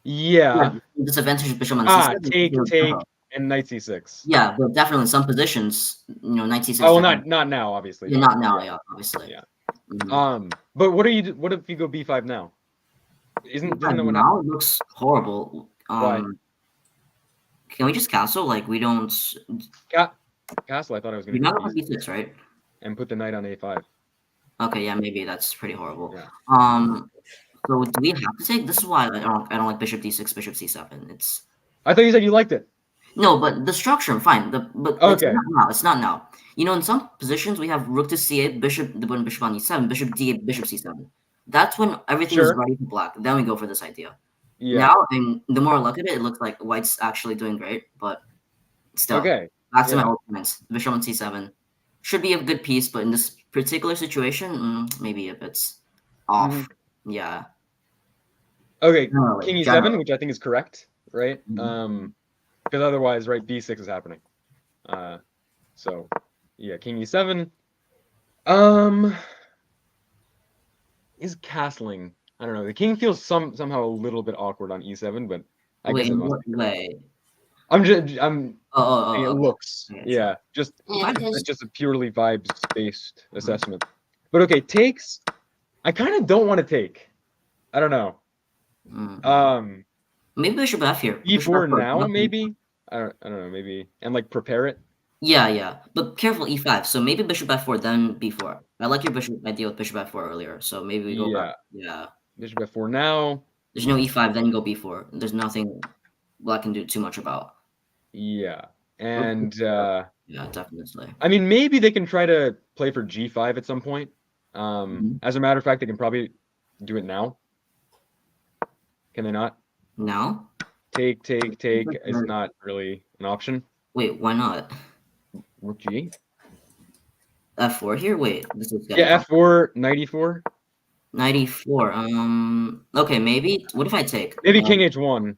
Yeah. Disadvantage of bishop on c7. Take, and knight c6. Yeah, but definitely in some positions, knight c6. Oh, not now, obviously. Yeah, not now, yeah, obviously. Yeah. But what if you go b5 now? Doesn't that what now it looks horrible. Why? Can we just castle? Like we don't. Castle. I thought I was going to. You're not on b6, right? And put the knight on a5. Okay, yeah, maybe that's pretty horrible. Yeah. So do we have to take? This is why I don't like bishop d6, bishop c7. It's. I thought you said you liked it. No, but the structure, fine. But okay. It's not now. In some positions we have rook to c8, bishop on e7, bishop d8, bishop c7. That's when everything is ready for black. Then we go for this idea. Yeah. Now, and the more I look at it, it looks like white's actually doing great, but still. Okay. Back to my old points. Bishop on c7 should be a good piece, but in this particular situation, maybe if it's off. Yeah. Okay, king e7, which I think is correct, right? Because otherwise, right, b6 is happening. So, yeah, king e7. Is castling? I don't know. The king feels somehow a little bit awkward on e7, but I guess it must be. Wait. It looks. Yeah, it's just a purely vibes-based assessment. But okay, takes. I kind of don't want to take. I don't know. Maybe bishop f here. e4 now, maybe. I don't know, maybe, and like prepare it. Yeah, but careful e5. So maybe bishop f4, then b4. I like your bishop idea with bishop f4 earlier. So maybe we go back. Yeah. Bishop f4 now. There's no e5, then you go b4. There's nothing black can do too much about. Yeah, and yeah, definitely. I mean, maybe they can try to play for g5 at some point. As a matter of fact, they can probably do it now. Can they not? Now? Take is not really an option. Wait, why not? Rook g8. f4 here? Wait, this is f4, knight e4. Knight e4. Okay, maybe. What if I take? Maybe king h1.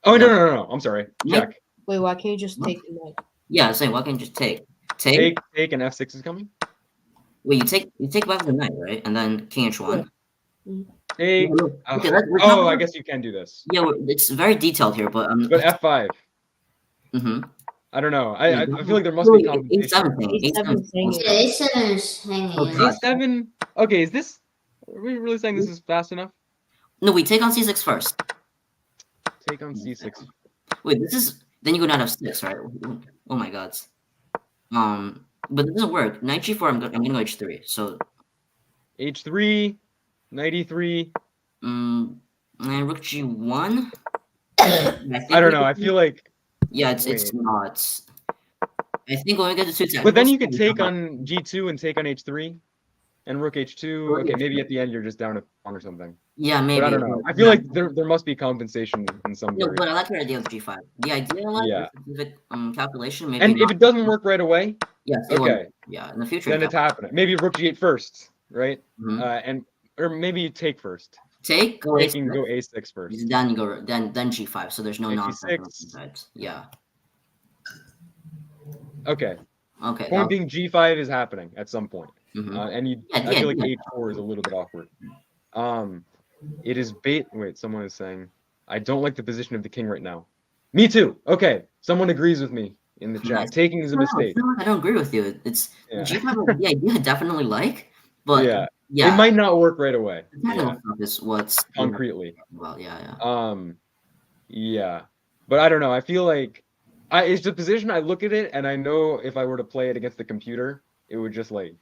Oh, no. I'm sorry. Check. Wait, why can't you just take the knight? Yeah, saying why can't you just take? Take, and f6 is coming. Wait, you take back the knight, right? And then king h1. Take. Okay, I guess you can do this. Yeah, it's very detailed here, but But f5. I don't know. I feel like there must be compensation. A7 is hanging. A7. Okay, are we really saying this is fast enough? No, we take on c6 first. Take on c6. Wait, then you go knight f6, right? Oh my god. But it doesn't work. Knight g4. I'm gonna go h3. So. h3, knight e3. And rook g1. I don't know. I feel like. Yeah, it's not. I think when we get to 2 technicals. But then you could take on g2 and take on h3, and rook h2. Okay, maybe at the end you're just down a pawn or something. Yeah, maybe. But I don't know. I feel like there must be compensation in some way. No, but I like your idea of g5. The idea, like specific calculation, maybe. And if it doesn't work right away, yes. Okay. Yeah, in the future. Then it's happening. Maybe rook g8 first, right? Or maybe you take first. Take. Go A6. Go a6 first. Then you go. Then g5. So there's no nonsense. Yeah. Okay. Okay. Point being, g5 is happening at some point, and I feel like h4 is a little bit awkward. It is bait. Wait, someone is saying, I don't like the position of the king right now. Me too. Okay, someone agrees with me in the chat. Taking is a mistake. I don't agree with you. It's g5. The idea I definitely like, but it might not work right away. Stuff is what's concretely. Well, yeah, but I don't know. I feel like it's the position. I look at it and I know if I were to play it against the computer, it would just like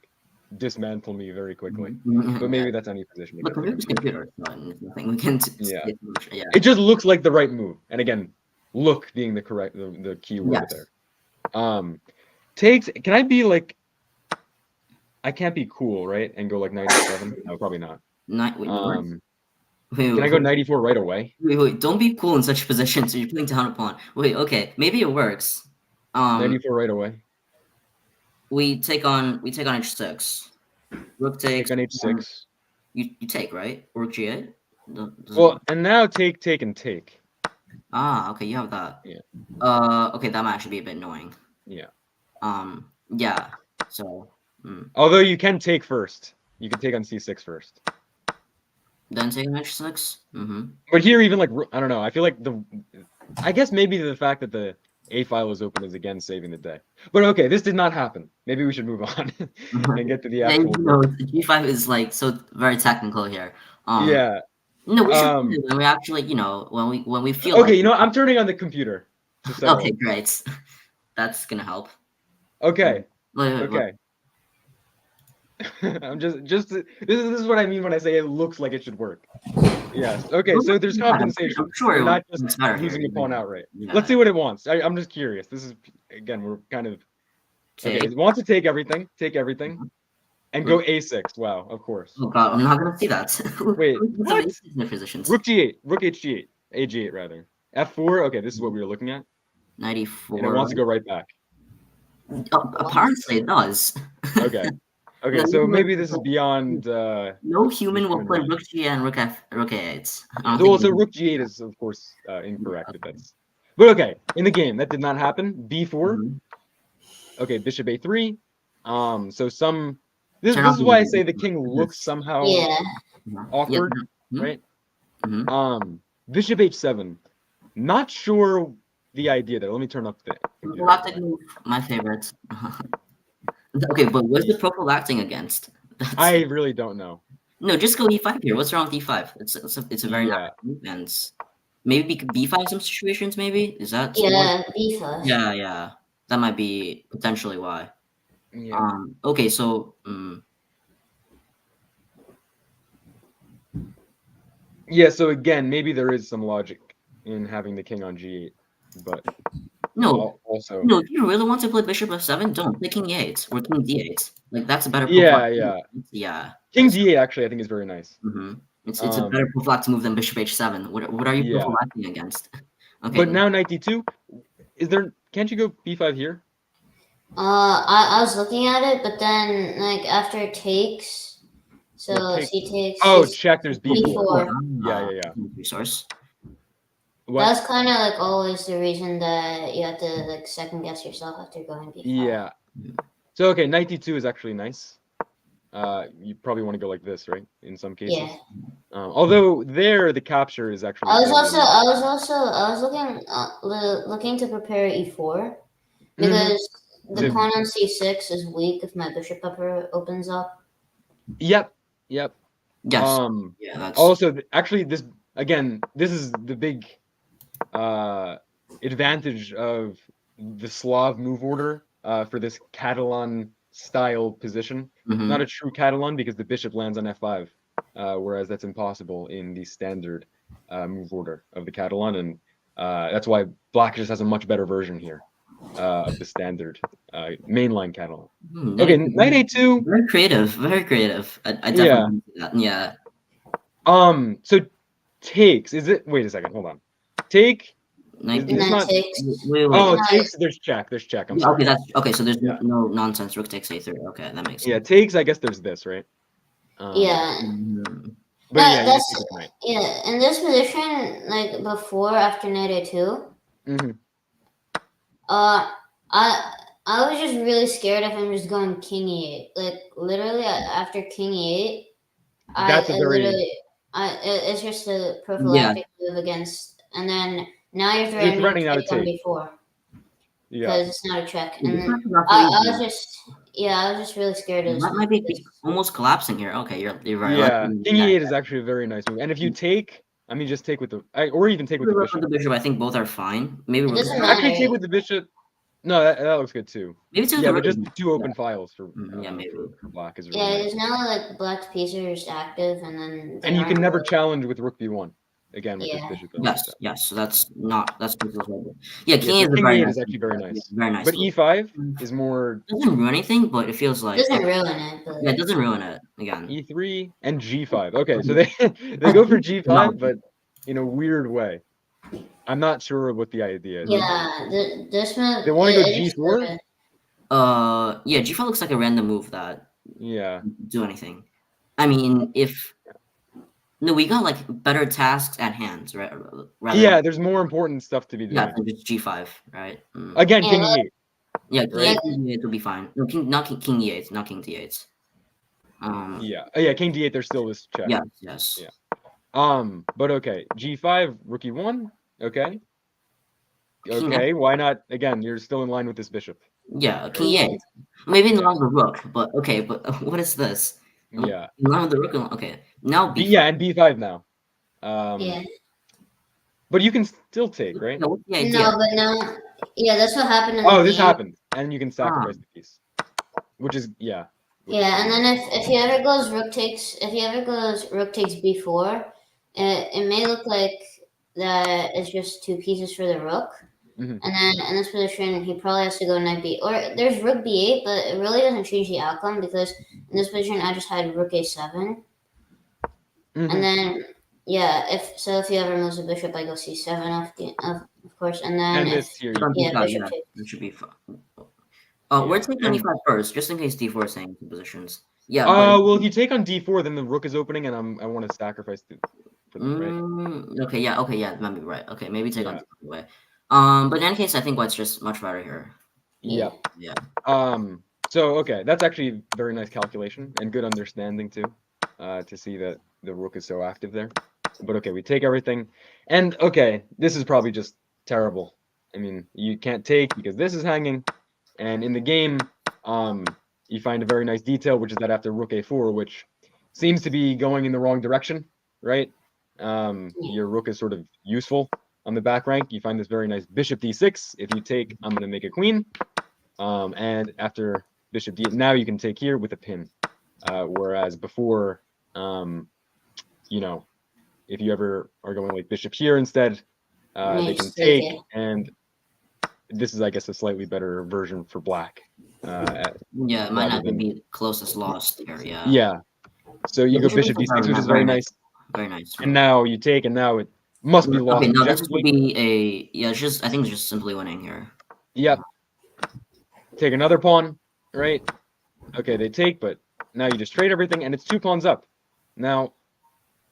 dismantle me very quickly. But maybe that's any position. But computer, nothing we can. It just looks like the right move, and again, look being the key word there. Takes. Can I be like? I can't be cool, right? And go like 97? No, probably not. Can I go knight e4 right away? Wait, don't be cool in such positions. You're putting down a pawn. Wait, okay, maybe it works. Knight e4 right away. We take on h6. Rook takes. Take on h6. You take, right? Rook g8? Well, and now take, and take. Ah, okay, you have that. Yeah. Okay, that might actually be a bit annoying. Yeah. Yeah. So. Although you can take first. You can take on c6 first. Then take on h6. But here, even like I don't know. I feel like I guess maybe the fact that the a file is open is again saving the day. But okay, this did not happen. Maybe we should move on and get to the actual. G5 is like so very technical here. Yeah. No, we should when we actually, when we feel. Okay, I'm turning on the computer. Okay, great. That's gonna help. Okay. Wait, okay. I'm just this is what I mean when I say it looks like it should work. Yes. Okay, so there's compensation. I'm sure not just losing a pawn outright. Yeah. Let's see what it wants. I'm just curious. This is again, we're kind of okay. It wants to take everything, and go a6. Wow, of course. Oh god, I'm not gonna see that. Wait, what? Positions. Rook g8, rook hg8, ag8 rather. f4. Okay, this is what we were looking at. Knight e4. And it wants to go right back. Apparently, it does. Okay. Okay, so maybe this is beyond. No human will play rook g and rook a8. Well, so rook g8 is of course incorrect. But okay, in the game that did not happen. b4. Okay, bishop a3. So some. This is why I say the king looks somehow awkward, right? Bishop h7. Not sure the idea there. Let me turn up the. Prophylactic move, my favorite. Okay, but what's the prophylactic against? I really don't know. No, just go e5 here. What's wrong with e5? It's a very nice move, and maybe b5 in some situations. Maybe is that? Yeah, b5. Yeah. That might be potentially why. Yeah. Okay, so. Yeah. So again, maybe there is some logic in having the king on g8, but. No. Also. No, if you really want to play bishop f7, don't play king e8 or king d8. Like that's a better. Yeah. King d8 actually, I think is very nice. It's a better prophylactic move than bishop h7. What are you prophylacting against? Okay. But now knight d2. Can't you go b5 here? I was looking at it, but then like after it takes, so she takes. Oh, check. There's b4. b4. Yeah. Resource. That's kind of like always the reason that you have to like second guess yourself after going b5. Yeah. So okay, knight d2 is actually nice. You probably want to go like this, right? In some cases. Yeah. Although there the capture is actually. I was looking to prepare e4 because the pawn on c6 is weak if my bishop opens up. Yep. Yes. That's... Also, actually, this is the big advantage of the Slav move order for this Catalan style position. Not a true Catalan because the bishop lands on f5, whereas that's impossible in the standard move order of the Catalan, and that's why Black just has a much better version here of the standard mainline Catalan. Okay, knight a2. Very creative. I definitely see that. Yeah. So takes. Is it? Wait a second. Hold on. Take. Takes. Oh, takes. There's check. I'm sorry. Okay, okay. So there's no nonsense. Rook takes a3. Okay, that makes sense. Yeah, takes. I guess there's this, right? Yeah. But that's in this position, like before after knight a2. I was just really scared if I'm just going king e8. Like literally after king e8, it's just a prophylactic move against, and then now you're threatening out a take on take. b4 Yeah, because it's not a check. And then I was just really scared of this. That might be almost collapsing here. Okay, you're right. Yeah, king e8 is actually a very nice move, and if you take, I mean, just take with or even take with the bishop. I think both are fine. Maybe actually take with the bishop. No, that looks good too. Maybe but just 2 open files for maybe for Black is really because now like Black's piece are just active, and then you can never challenge with rook b1. again with this bishop. Yes. So that's king so king e8 is actually very nice. Very nice. But e5 is more. Doesn't ruin anything, but it feels like doesn't ruin it. But... Yeah, it doesn't ruin it again. E3 and g5. Okay, so they go for g5, but in a weird way. I'm not sure what the idea is. Yeah, this move. They want to go g4. Yeah, g5 looks like a random move that. Yeah. Do anything. I mean, if. No, we got like better tasks at hands, right? Yeah, there's more important stuff to be doing. Yeah, just g5, right? Again, king e8. Yeah, king e8 will be fine. No, not king e8, not king d8. Yeah, king d8. There's still this check. Yes. Yeah. But okay, g5, rook e1. Okay. Okay, why not? Again, you're still in line with this bishop. Yeah, king e8. Maybe not the rook, but okay. But what is this? Yeah. None of the rook. Okay, now b5. Yeah, and b5 now. Yeah. But you can still take, right? No, but now, that's what happened. This happened, and you can sacrifice the piece, which is Yeah, and then if he ever goes rook takes b4, it may look like that it's just two pieces for the rook. And then in this position, he probably has to go knight b. Or there's rook b8, but it really doesn't change the outcome because in this position, I just had rook a7. And then, if he ever moves the bishop, I go c7, of course. And then bishop takes. It should be fine. We're taking e5 first, just in case d4 is saying two positions. Yeah. Well, if you take on d4, then the rook is opening, and I want to sacrifice for them, right? Okay, that might be right. Okay, maybe take on d4 away. But in any case, I think white's just much better here. Yeah. So okay, that's actually a very nice calculation and good understanding too, to see that the rook is so active there. But okay, we take everything, and okay, this is probably just terrible. I mean, you can't take because this is hanging, and in the game, you find a very nice detail, which is that after rook a4, which seems to be going in the wrong direction, right? Your rook is sort of useful on the back rank. You find this very nice bishop d6. If you take, I'm going to make a queen. And after bishop d8, now you can take here with a pin. Whereas before, if you ever are going like bishop here instead, they can take. And this is, I guess, a slightly better version for black. It might not be closest lost here. Yeah. So you go bishop d6, which is very nice. Very nice. And now you take, and now it must be lost. Okay, now this would be I think it's just simply winning here. Yep. Take another pawn, right? Okay, they take, but now you just trade everything, and it's 2 pawns up. Now,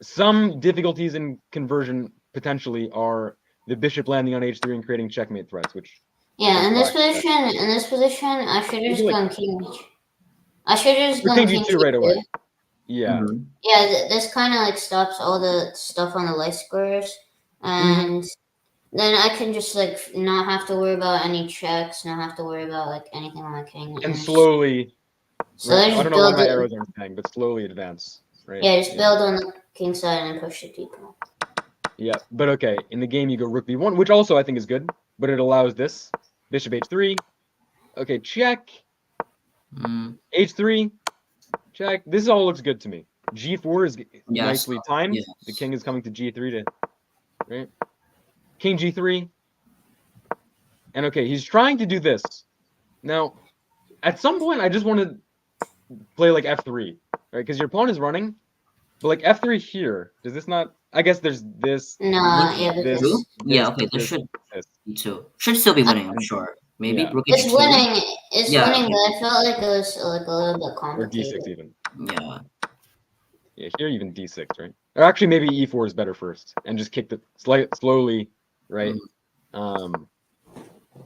some difficulties in conversion potentially are the bishop landing on h3 and creating checkmate threats, which. Yeah, in this position, I should have just gone king. I should have just gone king g2 right away. Yeah. Yeah, this kind of like stops all the stuff on the light squares, and then I can just like not have to worry about any checks, not have to worry about like anything on my king. And slowly. So I don't know why my arrows aren't saying, but slowly advance. Right? Yeah, just build on the king side and push the d-pawn. Yeah, but okay. In the game, you go rook b1, which also I think is good, but it allows this bishop h3. Okay, check. H3. Check. This all looks good to me. G4 is nicely timed. Yes. The king is coming to G3 right? King G3. And okay, he's trying to do this. Now, at some point, I just want to play like F3, right? Because your pawn is running. But like F3 here, does this not? I guess there's this. No, this, okay, there should be 2. Should still be winning, I'm sure. Maybe rook it's winning. It's winning, but I felt like it was like a little bit complicated. Or D6 even. Yeah. Yeah, here even D6, right? Or actually, maybe E4 is better first, and just kick the slowly, right?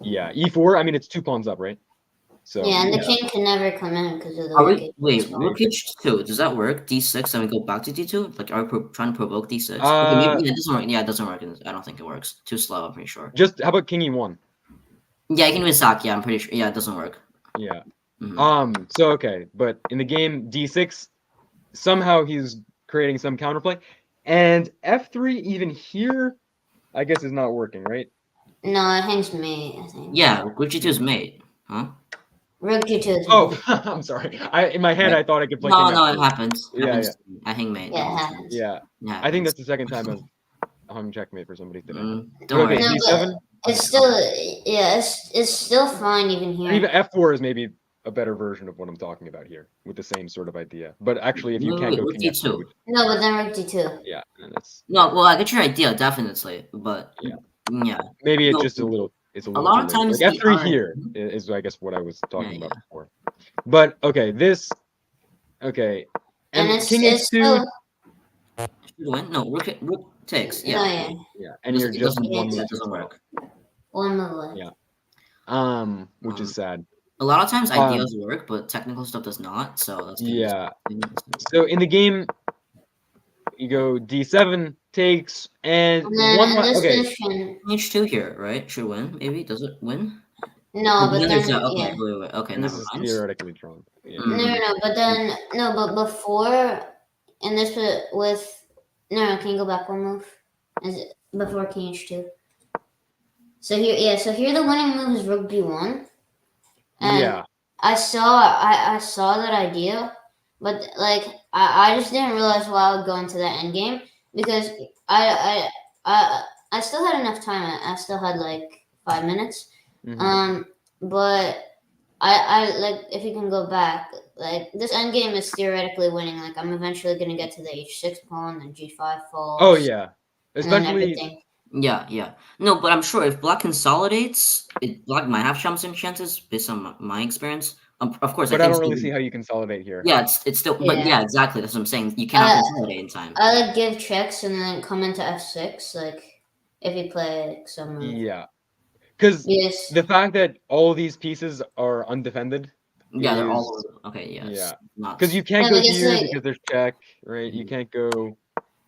Yeah, E4. I mean, it's 2 pawns up, right? So yeah, and the king can never come in because of the. Wait, rook h2. Does that work? D6, and we go back to D2. Like, are we trying to provoke D6? Okay, maybe it doesn't work. Yeah, it doesn't work. I don't think it works. Too slow. I'm pretty sure. Just how about King E1? Yeah, I can even sack. Yeah, I'm pretty sure. Yeah, it doesn't work. Yeah. So okay, but in the game D6, somehow he's creating some counterplay, and F3 even here, I guess is not working, right? No, it hangs mate. I think. Yeah, rook G2 is mate, huh? Rook G2 is mate. Oh, I'm sorry. In my head, I thought I could play. No, it happens. Yeah. I hang mate. Yeah, it happens. Yeah. I think that's the second time hung checkmate for somebody today. Don't okay, worry. D7. It's still it's still fine even here. Even F4 is maybe a better version of what I'm talking about here, with the same sort of idea. But actually, if you can't go King D2. No, but then Rook D2. Yeah, that's. No, well, I get your idea definitely, but yeah. Maybe it's just a little. It's a little. lot of times like F3 here is I guess what I was talking about before. But okay, this. Okay, and King H2. Win? No, Rook takes. Yeah. Yeah, and you're just one move. Doesn't work. One move left. Yeah. Which is sad. A lot of times ideas work, but technical stuff does not. So that's So in the game, you go D7 takes and one. Okay. H2 here, right? Should win. Maybe does it win? No, but then okay, wait. Okay, and never this is mind. theoretically drawn. Yeah. No, but then but before and this with can you go back one move? Is it before King H2? So here the winning move is Rook B1. And I saw that idea, but like I just didn't realize why I would go into that endgame because I still had enough time. I still had like 5 minutes. But I like if you can go back, like this endgame is theoretically winning. Like I'm eventually gonna get to the H6 pawn and G5 falls. Oh yeah, especially. Yeah. No, but I'm sure if Black consolidates, Black might have some chances based on my experience. Of course, but I don't really see how you consolidate here. Yeah, it's still, but yeah, exactly. That's what I'm saying. You cannot consolidate in time. I like give checks and then come into F6, like if you play like, some move. Yeah, because the fact that all these pieces are undefended. Yeah, they're all okay. Yeah, because you can't go here because there's check, right? You can't go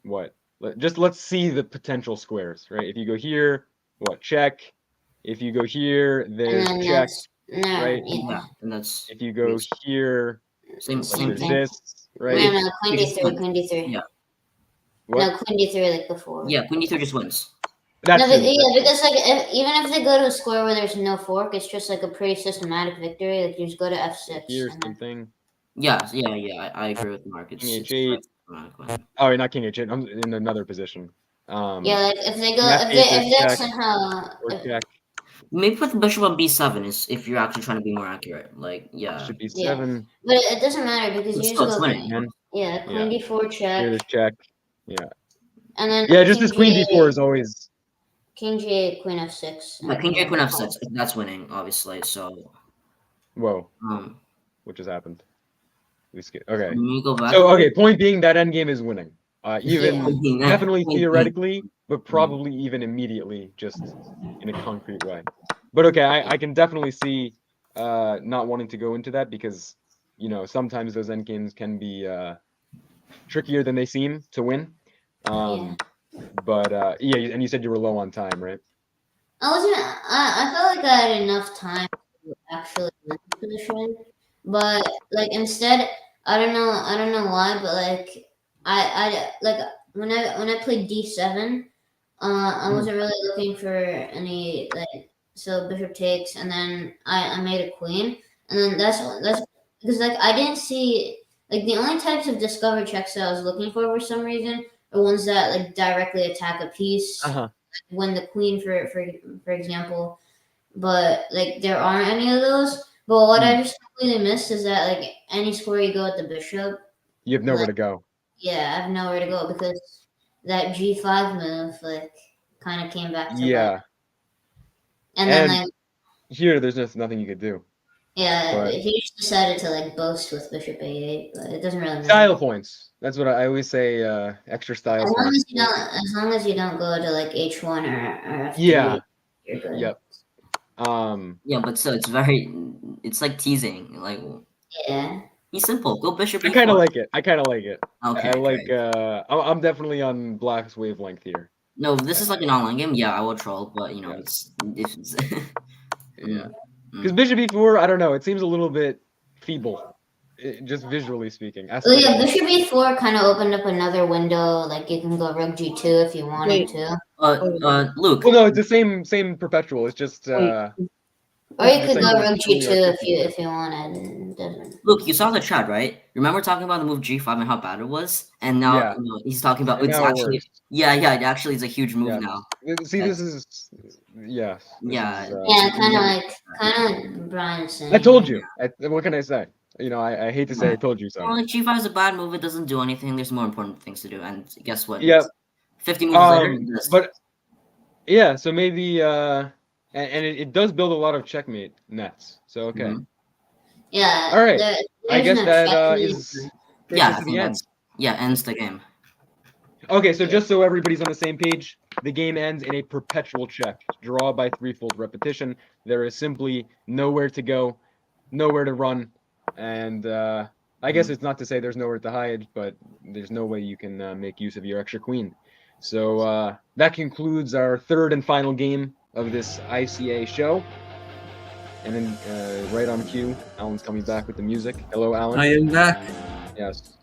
what? Let's see the potential squares, right? If you go here, what check? If you go here, there's check, right? Yeah, and that's if you go here, same there's thing. This, right? No, Queen D3. Yeah. What? No, Queen D3 like before. Yeah, Queen D3 just wins. Because like even if they go to a square where there's no fork, it's just like a pretty systematic victory. Like you just go to F6. Here's something. Yeah. I agree with Mark. King H8. Oh, you're not King H8. I'm in another position. Yeah, like if they go, if they somehow. Maybe put the bishop on B7 is if you're actually trying to be more accurate. Like should be 7. But it doesn't matter because you just go. Winning. Yeah, Queen D4 check. Here's check. Yeah. And then. Yeah, just as Queen D4 is always. King G8, Queen F6. Yeah, King G8, Queen F6. That's winning, obviously. So. Whoa. What just happened? Okay. Go back. So point being that endgame is winning. Even definitely theoretically, but probably even immediately, just in a concrete way. But okay, I can definitely see not wanting to go into that because sometimes those endgames can be trickier than they seem to win. But and you said you were low on time, right? I felt like I had enough time to actually win the position, but like instead, I don't know why, but like I like when I played D7, I wasn't really looking for any so bishop takes, and then I made a queen, and then that's because like I didn't see like the only types of discover checks that I was looking for some reason are ones that like directly attack a piece, win the queen for example, but like there aren't any of those. But what I just completely missed is that like any square you go with the bishop, you have nowhere to go. Yeah, I have nowhere to go because that G5 move like kind of came back to life. And then like here, there's just nothing you could do. Yeah, he just decided to like boast with bishop A8, but it doesn't really matter. Style points. That's what I always say. Extra style points. As long as you don't go to like H1 or F3, you're good. Yep. Yeah, but so it's like teasing. Like he's simple. Go bishop. I kind of like it. Okay. I like. I'm definitely on Black's wavelength here. No, this is like an online game. Yeah, I will troll, but it's yeah. Because bishop e4, I don't know. It seems a little bit feeble, just visually speaking. Well, yeah, bishop e4 kind of opened up another window. Like you can go rook g2 if you wanted to. Luke. Well, no, it's the same perpetual. It's just. Or you could go rook g2 if you wanted. It doesn't. Look, you saw the chat, right? Remember talking about the move g5 and how bad it was, and now he's talking about it's actually it actually is a huge move now. See, this is yeah, kind of Brian saying. I told you. What can I say? I hate to say I told you so. Well, g5 is a bad move. It doesn't do anything. There's more important things to do, and guess what? Yeah. 50 moves later. But yeah, so maybe and it does build a lot of checkmate nets. So okay. Mm-hmm. Yeah. All right. I guess that is the end. Ends the game. Okay, so just so everybody's on the same page, the game ends in a perpetual check. Draw by threefold repetition. There is simply nowhere to go, nowhere to run, and I guess it's not to say there's nowhere to hide, but there's no way you can make use of your extra queen. So that concludes our third and final game of this ICA show. And then right on cue, Alan's coming back with the music. Hello, Alan. I am back. Yes.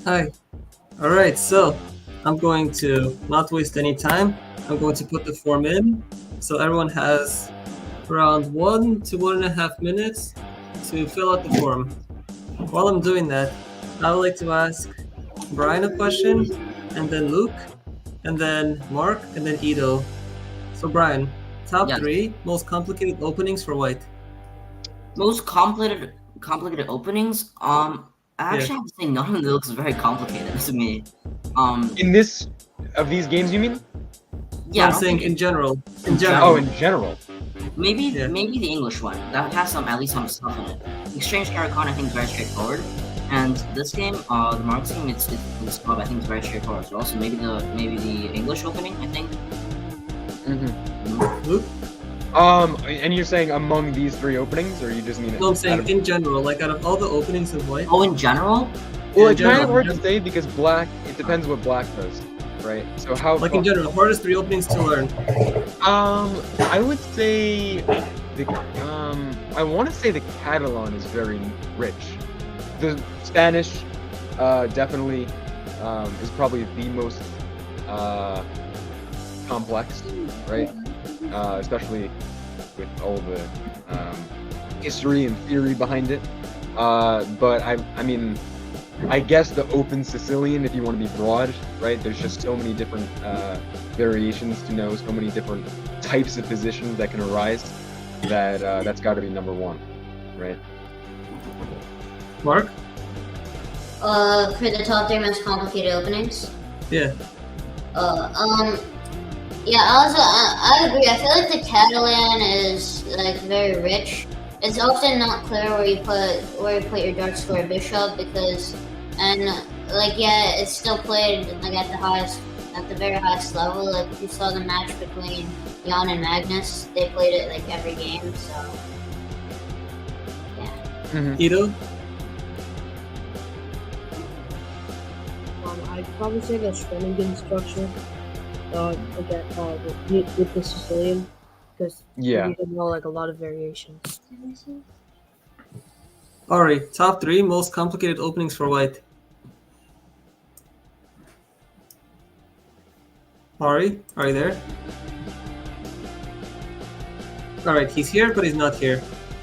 Hi. All right, so I'm going to not waste any time. I'm going to put the form in. So everyone has around 1 to 1.5 minutes to fill out the form. While I'm doing that, I would like to ask Brian a question, and then Luke, and then Mark, and then Ido. So Brian, top 3 most complicated openings for white. Most complicated openings? I actually have to say none of them looks very complicated to me. In this of these games, you mean? Yeah, I'm saying in general. In general. Oh, in general. Maybe the English one that has at least some stuff in it. Exchange Caracon I think is very straightforward, and this game, the Mark team, it's I think it's very straightforward as well. So maybe the English opening I think. Luke? And you're saying among these 3 openings, or you just mean? No, I'm saying in general, like out of all the openings in white. Oh, in general? Well, it's kind of hard to say because black. It depends what black does, right? So how? Like in general, hardest 3 openings to learn. I would say I want to say the Catalan is very rich. The Spanish, definitely, is probably the most complex, right? Especially with all the history and theory behind it. But I mean, I guess the open Sicilian, if you want to be broad, right? There's just so many different variations to know, so many different types of positions that can arise that that's got to be number 1, right? Mark? For the top 3 most complicated openings? Yeah. Yeah, I agree. I feel like the Catalan is like very rich. It's often not clear where you put your dark square bishop it's still played like at the very highest level. Like if you saw the match between Jan and Magnus, they played it like every game. So yeah. Ido? I'd probably say the Schwenningen structure. With the Sicilian, because you know like a lot of variations. Alright, top 3 most complicated openings for white. Ari, are you there? Alright, he's here, but he's not here.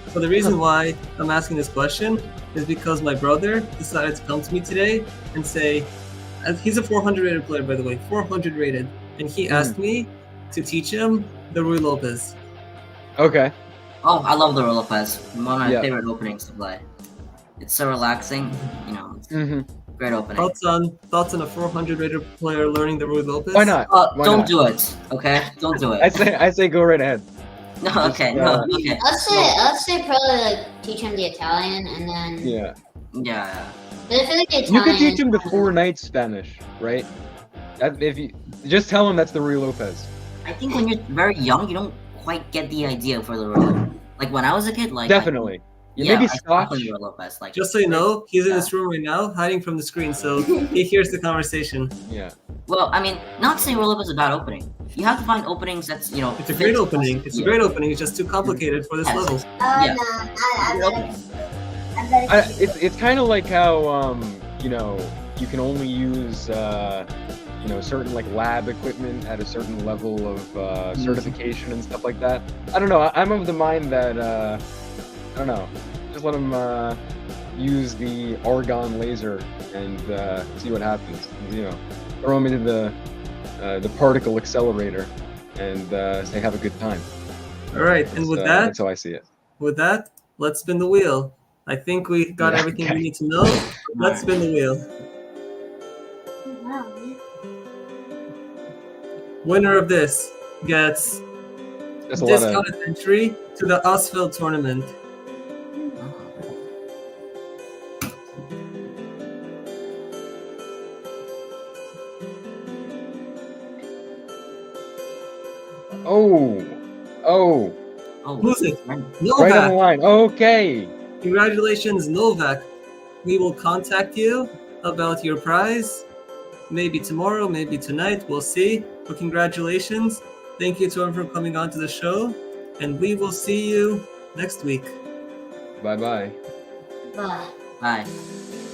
So the reason why I'm asking this question is because my brother decided to come to me today and say, he's a 400 rated player, by the way, 400 rated. And he asked me to teach him the Ruy Lopez. Okay. Oh, I love the Ruy Lopez. One of my favorite openings to play. It's so relaxing, great opening. Thoughts on a 400 rated player learning the Ruy Lopez? Why not? Don't do it. Okay, don't do it. I say go right ahead. No, okay, okay. I'd say probably like teach him the Italian and then. Yeah. But I feel like the Italian. You could teach him the 4 Knights Spanish, right? If you just tell him that's the Ruy Lopez. I think when you're very young, you don't quite get the idea for the Ruy Lopez. Like when I was a kid, like definitely. Maybe Scotch. Lopez, like, just so you know, he's in this room right now, hiding from the screen, so he hears the conversation. Yeah. Well, I mean, not saying Ruy Lopez is a bad opening. You have to find openings that's It's a great opening. It's a great opening. It's just too complicated for this level. It's kind of like how you can only use certain like lab equipment at a certain level of certification and stuff like that. I don't know. I'm of the mind that I don't know. Just let them use the argon laser and see what happens. Throw them into the particle accelerator and say have a good time. All right, and with that, that's how I see it. With that, let's spin the wheel. I think we got everything we need to know. Let's spin the wheel. Wow. Winner of this gets discounted entry to the Osville tournament. Oh. Who's it? Novak. Right on the line. Okay. Congratulations, Novak. We will contact you about your prize. Maybe tomorrow, maybe tonight. We'll see. But congratulations. Thank you to everyone for coming on to the show. And we will see you next week. Bye-bye. Bye. Bye.